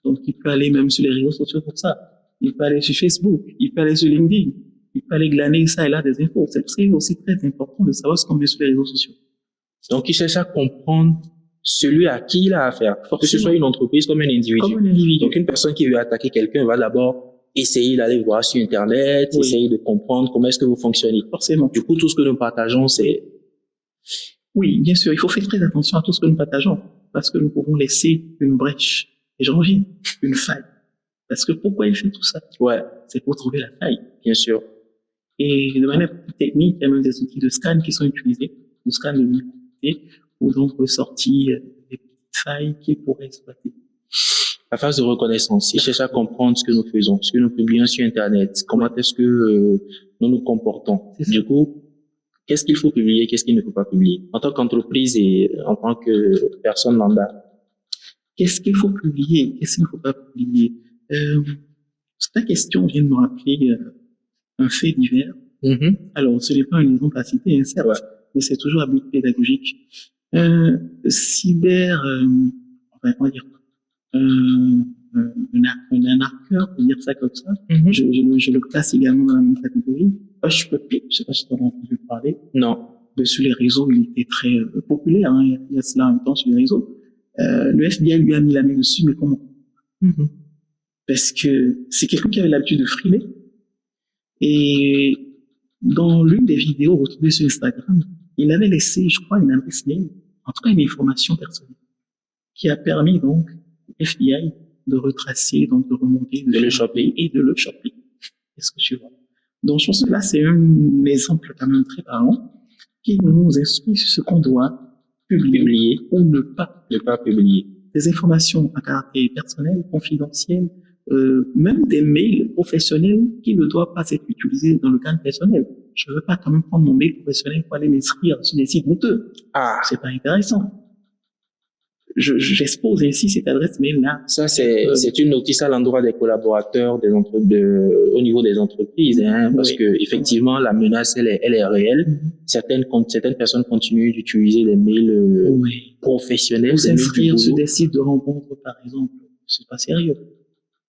Donc, il peut aller même sur les réseaux sociaux pour ça. Il peut aller sur Facebook. Il peut aller sur LinkedIn. Il peut aller glaner ça et là des infos. C'est aussi très important de savoir ce qu'on met sur les réseaux sociaux. Donc, il cherche à comprendre celui à qui il a affaire. Que ce soit une entreprise comme un individu. Donc, une personne qui veut attaquer quelqu'un va d'abord essayer d'aller voir sur Internet, essayer de comprendre comment est-ce que vous fonctionnez. Forcément. Du coup, tout ce que nous partageons, c'est... Oui, bien sûr, il faut faire très attention à tout ce que nous partageons, parce que nous pouvons laisser une brèche, et j'en reviens, une faille. Parce que pourquoi il fait tout ça? C'est pour trouver la faille, bien sûr. Et de manière plus technique, il y a même des outils de scan qui sont utilisés, de scan de vulnérabilité, pour donc ressortir des petites failles qu'il pourrait exploiter. La phase de reconnaissance, il cherche à comprendre ce que nous faisons, ce que nous publions sur Internet, comment est-ce que nous nous comportons. Du coup, qu'est-ce qu'il faut publier, qu'est-ce qu'il ne faut pas publier en tant qu'entreprise et en tant que personne lambda? Qu'est-ce qu'il faut publier, qu'est-ce qu'il ne faut pas publier? Cette question vient de me rappeler un fait divers. Alors, ce n'est pas un exemple à citer, certes, mais c'est toujours à but pédagogique. On va dire un arqueur, pour dire ça comme ça. Je le classe également dans la même catégorie. Hush Puppy, je sais pas si tu as entendu parler. Non. Sur les réseaux, il était très populaire, hein. Il y a cela en même temps sur les réseaux. Le FBI lui a mis la main dessus, mais comment? Parce que c'est quelqu'un qui avait l'habitude de frimer. Et dans l'une des vidéos retrouvées sur Instagram, il avait laissé, je crois, une adresse mail, en tout cas une information personnelle, qui a permis donc au FBI de retracer, donc de remonter, de le choper et de le choper. Est-ce que tu vois? Donc je pense que là c'est un exemple quand même très parlant qui nous instruit sur ce qu'on doit publier ou ne pas publier. Des informations à caractère personnel, confidentiel, même des mails professionnels qui ne doivent pas être utilisés dans le cadre personnel. Je ne veux pas quand même prendre mon mail professionnel pour aller m'inscrire sur des sites douteux. C'est pas intéressant. J'expose ainsi cette adresse mail-là. Ça, c'est une notice à l'endroit des collaborateurs au niveau des entreprises, hein, parce que effectivement, la menace, elle est réelle. Certaines personnes continuent d'utiliser les mails professionnels. Ou s'inscrire sur des sites de rencontres, par exemple. C'est pas sérieux.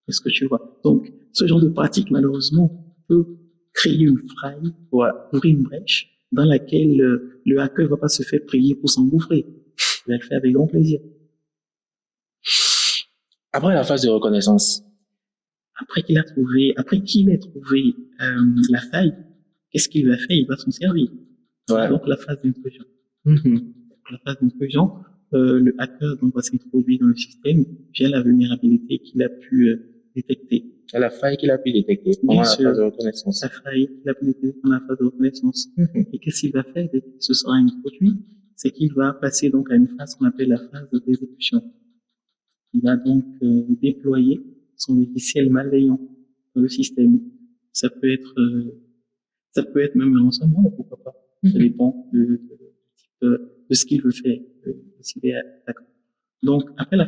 Est-ce que tu vois? Donc, ce genre de pratique, malheureusement, peut créer une faille, ouvrir une brèche dans laquelle le hacker ne va pas se faire prier pour s'engouffrer. Il va le faire avec grand plaisir. Après la phase de reconnaissance. Après qu'il ait trouvé la faille, qu'est-ce qu'il va faire? Il va s'en servir. Donc la phase d'intrusion. La phase d'intrusion, le hacker donc, va s'introduire dans le système via la vulnérabilité qu'il a pu détecter. La faille qu'il a pu détecter pendant la phase de reconnaissance. La faille qu'il a pu détecter pendant la phase de reconnaissance. Et qu'est-ce qu'il va faire dès qu'il se sera introduit? C'est qu'il va passer donc à une phase qu'on appelle la phase d'exécution. Il va donc déployer son logiciel malveillant dans le système. Ça peut être même un ransomware, pourquoi pas. Ça dépend de ce qu'il veut faire, s'il est d'accord. Donc, après la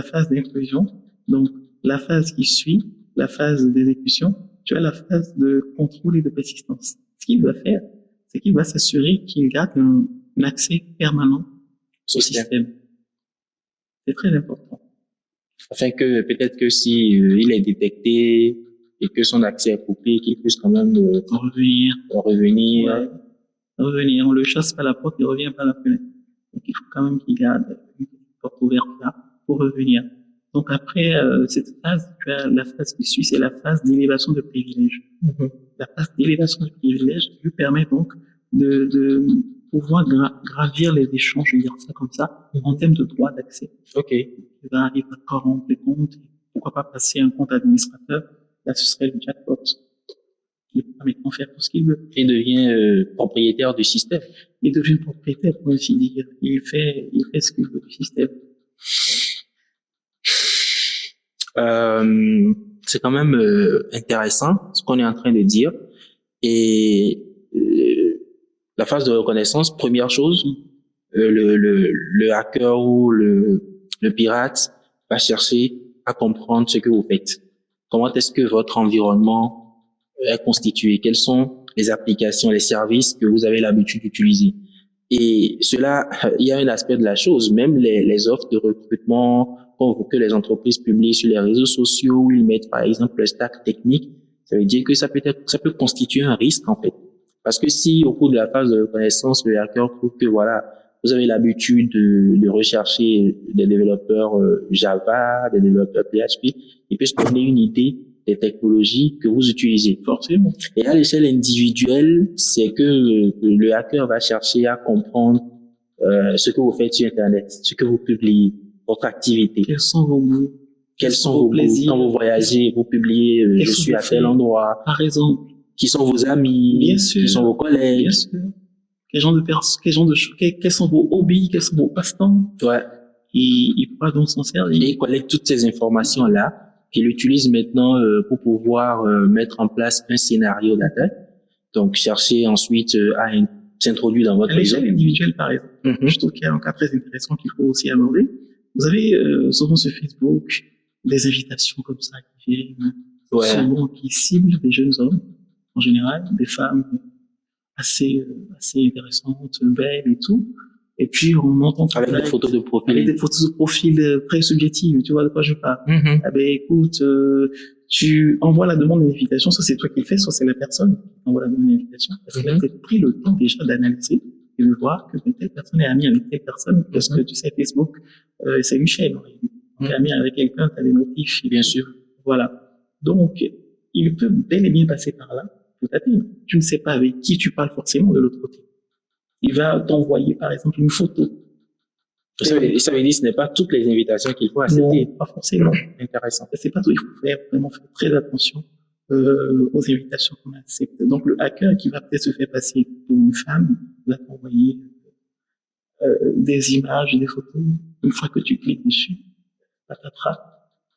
phase d'intrusion, donc la phase qui suit, la phase d'exécution, tu as la phase de contrôle et de persistance. Ce qu'il va faire, c'est qu'il va s'assurer qu'il garde un accès permanent au système. C'est très important. Afin que peut-être que si il est détecté et que son accès est coupé, qu'il puisse quand même revenir. Ouais. Revenir. On le chasse par la porte, il revient par la fenêtre. Donc il faut quand même qu'il garde une porte ouverte là pour revenir. Donc après cette phase, tu as la phase qui suit, c'est la phase d'élévation de privilèges. La phase d'élévation de privilèges lui permet donc de pouvoir gravir les échanges, je vais dire ça comme ça, en termes de droit d'accès. Ok. Il va corrompre les comptes, pourquoi pas passer un compte administrateur, là ce serait le jackpot. Il peut maintenant faire tout ce qu'il veut. Il devient propriétaire du système. Il devient propriétaire, pour ainsi dire. Il fait ce qu'il veut du système. C'est quand même intéressant ce qu'on est en train de dire. Et la phase de reconnaissance, première chose, le hacker ou le pirate va chercher à comprendre ce que vous faites. Comment est-ce que votre environnement est constitué? Quelles sont les applications, les services que vous avez l'habitude d'utiliser? Et cela, il y a un aspect de la chose, même les offres de recrutement que les entreprises publient sur les réseaux sociaux où ils mettent par exemple le stack technique, ça veut dire que ça peut constituer un risque en fait. Parce que si au cours de la phase de reconnaissance, le hacker trouve que voilà, vous avez l'habitude de rechercher des développeurs Java, des développeurs PHP, il peut se donner une idée des technologies que vous utilisez. Forcément. Et à l'échelle individuelle, c'est que le hacker va chercher à comprendre ce que vous faites sur Internet, ce que vous publiez, votre activité. Quels sont vos goûts? Quels sont vos plaisirs? Quand vous voyagez, vous publiez je suis à tel endroit. Par exemple. Qui sont vos amis? Bien sûr. Qui sont vos collègues? Bien sûr. Quels sont vos hobbies? Quels sont vos passe-temps? Ouais. Il pourra donc s'en servir. Et il collecte toutes ces informations-là qu'il utilise maintenant pour pouvoir mettre en place un scénario d'attaque. Donc, chercher ensuite à s'introduire dans votre réseau. À l'échelle individuelle, par exemple, je trouve qu'il y a un cas très intéressant qu'il faut aussi aborder. Vous avez souvent sur Facebook des invitations comme ça qui viennent, souvent qui ciblent des jeunes hommes, en général, des femmes assez intéressantes, belles et tout. Et puis, on entend avec des photos de profil. Avec des photos de profil très subjectives. Tu vois de quoi je parle? Ah ben, écoute, tu envoies la demande d'invitation. Soit c'est toi qui le fais, soit c'est la personne qui envoie la demande d'invitation. Parce qu'elle a peut-être pris le temps déjà d'analyser et de voir que telle personne est amie avec telle personne. Parce que tu sais, Facebook, c'est une chaîne. Tu es ami avec quelqu'un, tu as des notifs. Bien sûr. Voilà. Donc, il peut bel et bien passer par là. Tu ne sais pas avec qui tu parles forcément de l'autre côté. Il va t'envoyer, par exemple, une photo. Ça veut dire que ce n'est pas toutes les invitations qu'il faut accepter. Non, pas forcément. Intéressant. C'est pas tout. Il faut vraiment faire très attention aux invitations qu'on accepte. Donc, le hacker qui va peut-être se faire passer pour une femme va t'envoyer des images, des photos. Une fois que tu cliques dessus, patatras.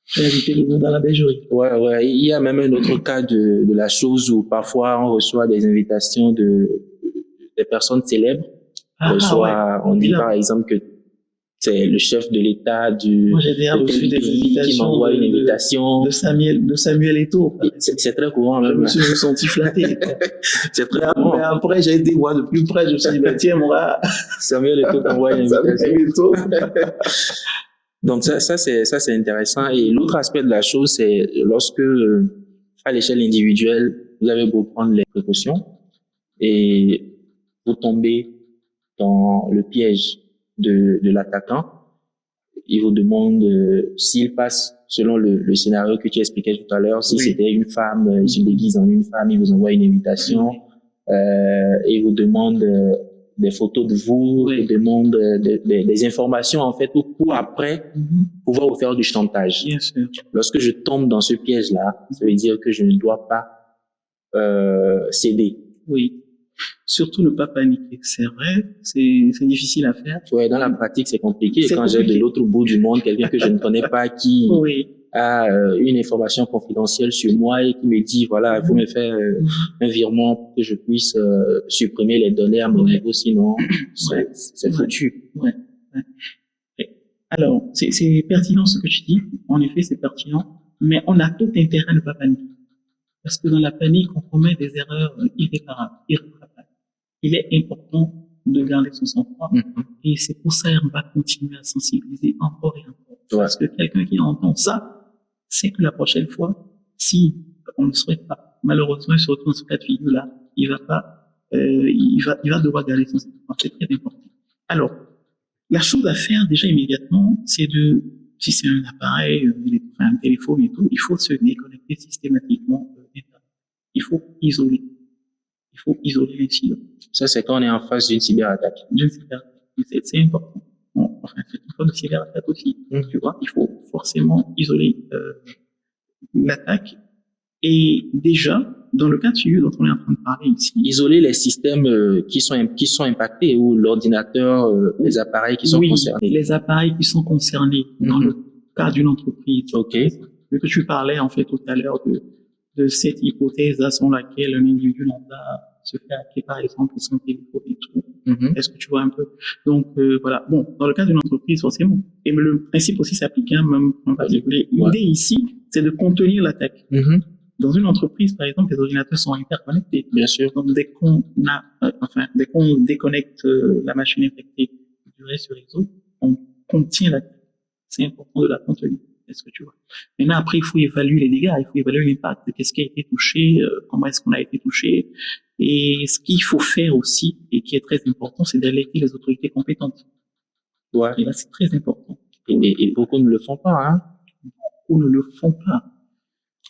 Tu as invité le monde dans la bergerie. Ouais. Il y a même un autre cas de la chose où parfois on reçoit des invitations des personnes célèbres. On dit par exemple que c'est le chef de l'État Moi, j'ai déjà reçu des invitations qui m'envoie une invitation. De Samuel Eto'o. C'est très courant. Je me suis senti flatté. C'est très courant. Mais après, j'ai été voir de plus près. Je me suis dit, tiens, mon gars. Samuel Eto'o t'envoie une invitation. Donc ça c'est intéressant. Et l'autre aspect de la chose, c'est lorsque à l'échelle individuelle, vous avez beau prendre les précautions et vous tombez dans le piège de l'attaquant, il vous demande s'il passe selon le scénario que tu expliquais tout à l'heure, si c'était une femme, il se déguise en une femme, il vous envoie une invitation, et il vous demande des photos de vous, il vous demande des informations en fait pour après pouvoir vous faire du chantage. Bien sûr. Lorsque je tombe dans ce piège-là, ça veut dire que je ne dois pas céder. Oui. Surtout ne pas paniquer. C'est vrai, c'est difficile à faire. Ouais, dans la pratique, c'est compliqué. Quand j'ai de l'autre bout du monde quelqu'un que je ne connais pas qui a une information confidentielle sur moi et qui me dit, voilà, il faut me faire un virement pour que je puisse supprimer les données à mon niveau, sinon c'est foutu. Ouais. Alors, c'est pertinent ce que tu dis. En effet, c'est pertinent. Mais on a tout intérêt à ne pas paniquer. Parce que dans la panique, on commet des erreurs irréparables. il est important de garder son sang-froid. Et c'est pour ça qu'on va continuer à sensibiliser encore et encore. Parce que quelqu'un qui entend ça, c'est que la prochaine fois, si on ne le souhaite pas, malheureusement, il se retrouve dans ce cas de figure-là, il va devoir garder son sang-froid. C'est très important. Alors, la chose à faire déjà immédiatement, c'est si c'est un appareil, un téléphone et tout, il faut se déconnecter systématiquement d'Internet. Il faut isoler. Il faut isoler l'incident. Ça, c'est quand on est en face d'une cyberattaque. C'est important. Bon, enfin, c'est une forme de cyberattaque aussi. Tu vois, il faut forcément isoler l'attaque. Et déjà, dans le cas de figure dont on est en train de parler ici, isoler les systèmes qui sont impactés ou l'ordinateur, les appareils qui sont concernés. Les appareils qui sont concernés dans le cas d'une entreprise. Ok. Ce que tu parlais en fait tout à l'heure de cette hypothèse selon laquelle un individu lambda se fait hacker par exemple son téléphone et tout. Est-ce que tu vois un peu? Donc voilà. Bon, dans le cas d'une entreprise forcément. Et le principe aussi s'applique, hein, même en particulier. L'idée ici, c'est de contenir l'attaque. Dans une entreprise, par exemple, les ordinateurs sont interconnectés. Bien sûr. Donc, dès qu'on déconnecte la machine infectée du reste du réseau, on contient l'attaque. C'est important de la contenir. Est-ce que tu vois? Maintenant, après, il faut évaluer les dégâts, il faut évaluer l'impact de qu'est-ce qui a été touché, comment est-ce qu'on a été touché. Et ce qu'il faut faire aussi, et qui est très important, c'est d'alerter les autorités compétentes. Ouais. Et là, c'est très important. Et beaucoup ne le font pas, hein? Beaucoup ne le font pas.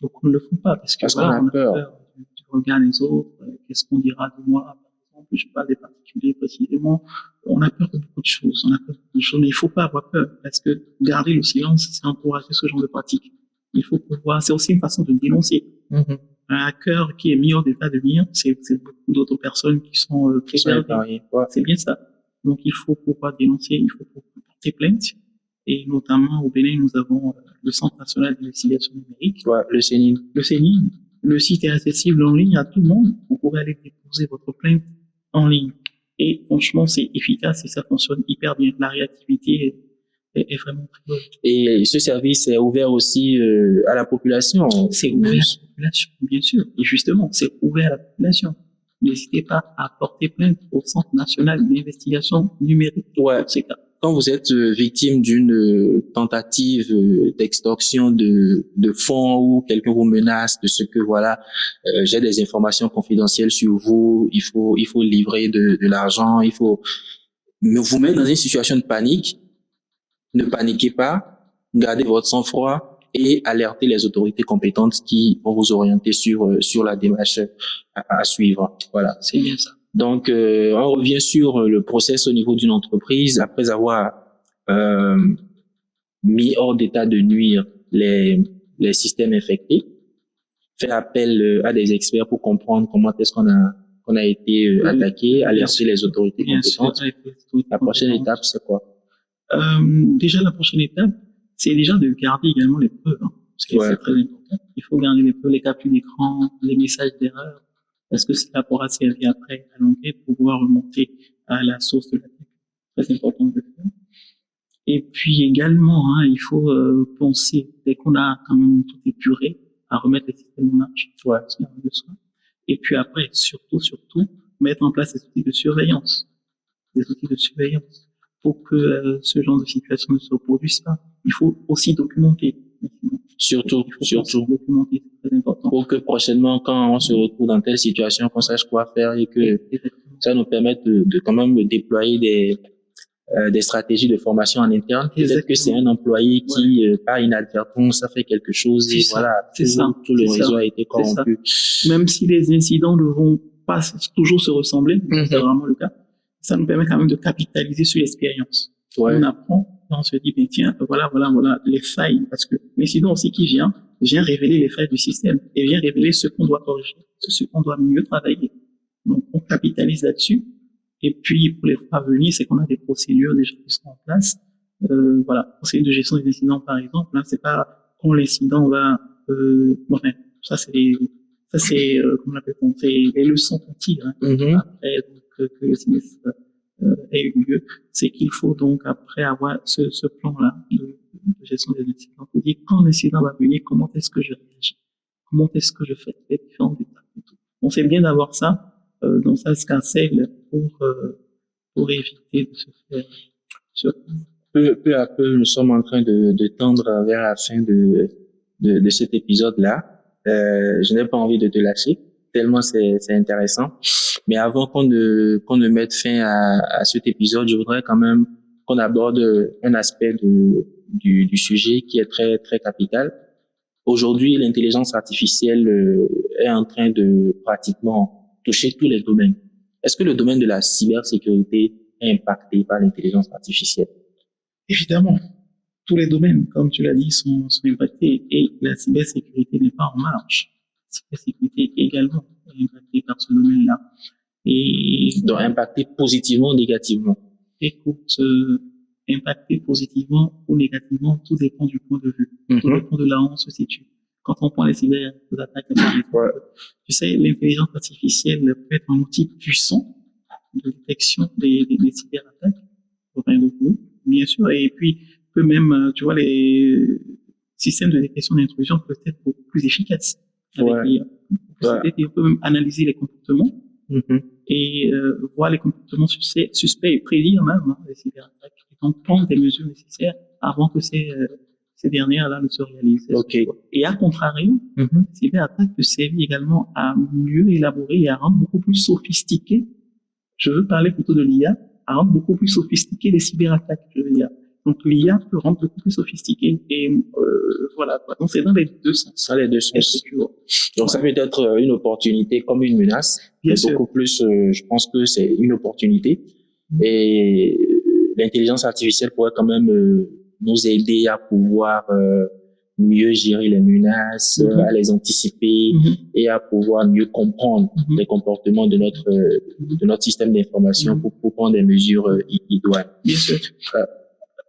Beaucoup ne le font pas parce qu'on a peur du regard des autres. Qu'est-ce qu'on dira de moi, par exemple? Je sais pas des particuliers précisément. On a peur de beaucoup de choses. Mais il faut pas avoir peur parce que garder le silence, c'est encourager ce genre de pratique. Il faut pouvoir. C'est aussi une façon de dénoncer. Un hacker qui est mis hors d'état de nuire, c'est beaucoup d'autres personnes qui sont préservées. C'est bien ça. Donc il faut pouvoir dénoncer, il faut pouvoir porter plainte. Et notamment au Bénin, nous avons le Centre national d'investigation numérique. Le CNIN. Le CNIN. Le site est accessible en ligne à tout le monde. Vous pouvez aller déposer votre plainte en ligne. Et franchement, c'est efficace et ça fonctionne hyper bien. La réactivité est vraiment très bonne. Et ce service est ouvert aussi à la population? C'est ouvert à la population, bien sûr. Et justement, c'est ouvert à la population. N'hésitez pas à porter plainte au Centre national d'investigation numérique. Ouais. C'est ça. Quand vous êtes victime d'une tentative d'extorsion de fonds ou quelqu'un vous menace de ce que voilà, j'ai des informations confidentielles sur vous, il faut livrer de l'argent, il faut vous mettre dans une situation de panique. Ne paniquez pas, gardez votre sang-froid et alertez les autorités compétentes qui vont vous orienter sur la démarche à suivre. Voilà, c'est bien ça. Donc, on revient sur le process au niveau d'une entreprise. Après avoir mis hors d'état de nuire les systèmes infectés, fait appel à des experts pour comprendre comment est-ce qu'on a été attaqué, alerter les autorités compétentes. La prochaine étape, c'est quoi? Déjà, la prochaine étape, c'est déjà de garder également les preuves. Hein, parce que c'est très important. Il faut garder les preuves, les captures d'écran, les messages d'erreur. Parce que ça pourra servir après à l'enquête pour pouvoir remonter à la source de l'attaque. Très important de le faire. Et puis également, hein, il faut penser, dès qu'on a quand même tout épuré, à remettre les systèmes en marche. Et puis après, surtout, mettre en place des outils de surveillance. Des outils de surveillance pour que ce genre de situation ne se reproduise pas. Il faut aussi documenter. Surtout. Documenter, c'est très important. Pour que prochainement, quand on se retrouve dans telle situation, qu'on sache quoi faire et que ça nous permette de quand même déployer des stratégies de formation en interne. Peut-être que c'est un employé qui, par inadvertance, ça fait quelque chose et voilà, tout le réseau a été corrompu. Même si les incidents ne vont pas toujours se ressembler, c'est vraiment le cas, ça nous permet quand même de capitaliser sur l'expérience. On apprend, on se dit, ben tiens, voilà, les failles, parce que l'incident aussi qui vient révéler les failles du système et vient révéler ce qu'on doit corriger, ce qu'on doit mieux travailler. Donc, on capitalise là-dessus. Et puis, pour les fois à venir, c'est qu'on a des procédures déjà qui sont en place. Procédure de gestion des incidents, par exemple. Là, c'est pas quand l'incident va, comment on appelle ça, c'est les leçons qu'on tire, hein, après, que le sinistre ait eu lieu. C'est qu'il faut donc, après avoir ce plan-là de gestion des incidents, pour dire quand l'incident va venir, comment est-ce que je réagis? Comment est-ce que je fais les différentes étapes et tout. On sait bien d'avoir ça, dans sa scarcelle pour éviter de se faire surprendre. Peu à peu, nous sommes en train de tendre vers la fin de cet épisode-là. Je n'ai pas envie de te lâcher, tellement c'est intéressant. Mais avant qu'on ne mette fin à cet épisode, je voudrais quand même qu'on aborde un aspect du sujet qui est très, très capital. Aujourd'hui, l'intelligence artificielle est en train de pratiquement toucher tous les domaines. Est-ce que le domaine de la cybersécurité est impacté par l'intelligence artificielle? Évidemment, tous les domaines, comme tu l'as dit, sont impactés et la cybersécurité n'est pas en marge. La cybersécurité également est impactée par ce domaine-là. Et donc impacté positivement ou négativement? Écoute, impacté positivement ou négativement, tout dépend du point de vue. Tout dépend de là où on se situe. Quand on prend les cyberattaques, tu sais, l'intelligence artificielle peut être un outil puissant de détection des cyberattaques, bien sûr, et puis peut même, tu vois, les systèmes de détection d'intrusion peuvent être beaucoup plus efficaces. On peut même analyser les comportements et voir les comportements suspects et prédire même les cyberattaques. Et donc prendre des mesures nécessaires avant que ces dernières-là ne se réalisent. Okay. Et à contrario, les cyberattaques peuvent servir également à mieux élaborer et à rendre beaucoup plus sophistiqués. Je veux parler plutôt de l'IA, à rendre beaucoup plus sophistiquées les cyberattaques, je veux dire. Donc l'IA peut rendre beaucoup plus sophistiqué et voilà. Donc c'est dans les deux sens. Dans les deux sens. Donc ça peut être une opportunité comme une menace. Bien sûr. Beaucoup plus, je pense que c'est une opportunité. Et l'intelligence artificielle pourrait quand même nous aider à pouvoir mieux gérer les menaces, à les anticiper et à pouvoir mieux comprendre les comportements de notre système d'information pour prendre des mesures idoines. Bien sûr.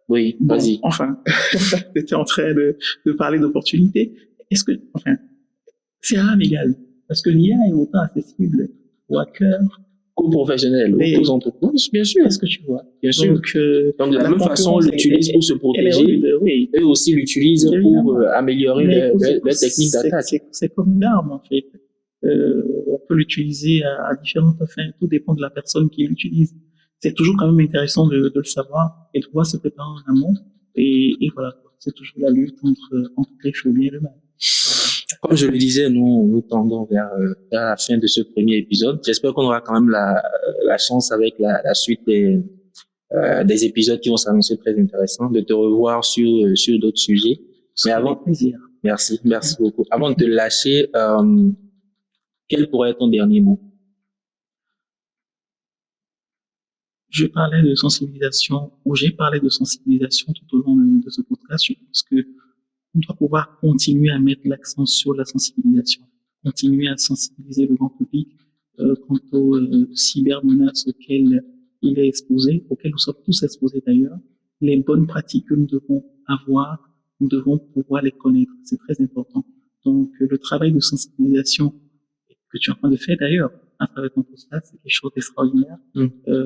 Oui, vas-y. Enfin, tu étais en train de parler d'opportunités. C'est rare égal. Parce que l'IA est autant accessible aux hackers, aux professionnels, aux entreprises, bien sûr. Est-ce que tu vois? Bien sûr. Donc, de la même façon, on l'utilise pour se protéger. Eux aussi l'utilisent pour améliorer les techniques d'attaque. C'est comme une arme, en fait. On peut l'utiliser à différentes fins. Tout dépend de la personne qui l'utilise. C'est toujours quand même intéressant de le savoir et de pouvoir se préparer en amont. Et voilà, c'est toujours la lutte entre le bien et le mal. Comme je le disais, nous tendons vers la fin de ce premier épisode. J'espère qu'on aura quand même la chance avec la suite des épisodes qui vont s'annoncer très intéressants, de te revoir sur d'autres sujets. Mais avant, plaisir. Merci beaucoup. Avant de te lâcher, quel pourrait être ton dernier mot? J'ai parlé de sensibilisation tout au long de ce podcast. Je pense que on doit pouvoir continuer à mettre l'accent sur la sensibilisation, continuer à sensibiliser le grand public quant aux cybermenaces auxquelles il est exposé, auxquelles nous sommes tous exposés d'ailleurs. Les bonnes pratiques que nous devons avoir, nous devons pouvoir les connaître. C'est très important. Donc, le travail de sensibilisation que tu es en train de faire d'ailleurs, à travers ton podcast, c'est quelque chose d'extraordinaire.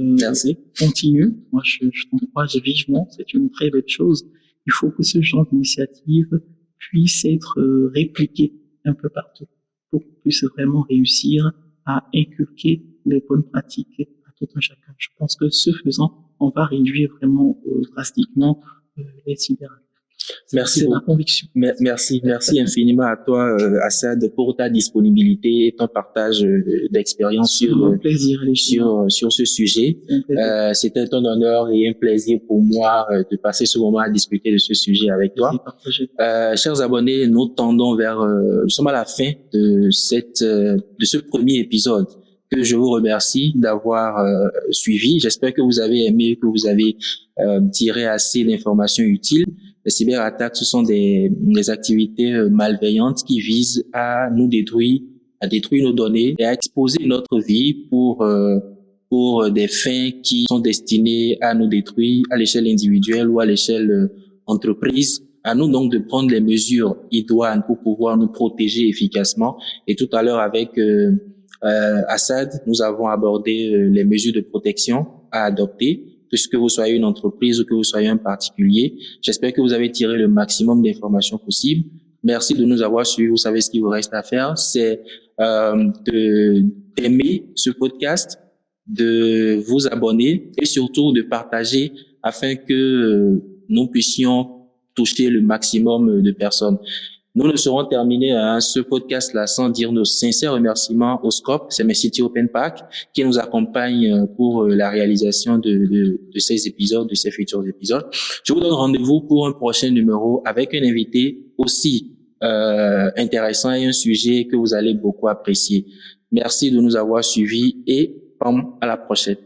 Merci. Continue. Moi, je t'encourage vivement. C'est une très belle chose. Il faut que ce genre d'initiative puisse être répliqué un peu partout pour qu'on puisse vraiment réussir à inculquer les bonnes pratiques à tout un chacun. Je pense que ce faisant, on va réduire vraiment drastiquement les cyberattaques. Merci beaucoup. C'est ma conviction. Merci infiniment à toi, Assad, pour ta disponibilité et ton partage d'expérience sur ce sujet. C'était un honneur et un plaisir pour moi de passer ce moment à discuter de ce sujet avec toi. Chers abonnés, nous sommes à la fin de ce premier épisode que je vous remercie d'avoir suivi. J'espère que vous avez aimé, que vous avez tiré assez d'informations utiles. Les cyberattaques, ce sont des activités malveillantes qui visent à nous détruire, à détruire nos données et à exposer notre vie pour des fins qui sont destinées à nous détruire à l'échelle individuelle ou à l'échelle entreprise. À nous donc de prendre les mesures idoines pour pouvoir nous protéger efficacement. Et tout à l'heure avec Assad, nous avons abordé les mesures de protection à adopter, puisque vous soyez une entreprise ou que vous soyez un particulier. J'espère que vous avez tiré le maximum d'informations possibles. Merci de nous avoir suivis. Vous savez ce qu'il vous reste à faire, c'est d'aimer ce podcast, de vous abonner et surtout de partager afin que nous puissions toucher le maximum de personnes. Nous ne serons terminés ce podcast-là sans dire nos sincères remerciements au SCOP, c'est City Open Park, qui nous accompagne pour la réalisation de ces épisodes, de ces futurs épisodes. Je vous donne rendez-vous pour un prochain numéro avec un invité aussi intéressant et un sujet que vous allez beaucoup apprécier. Merci de nous avoir suivis et à la prochaine.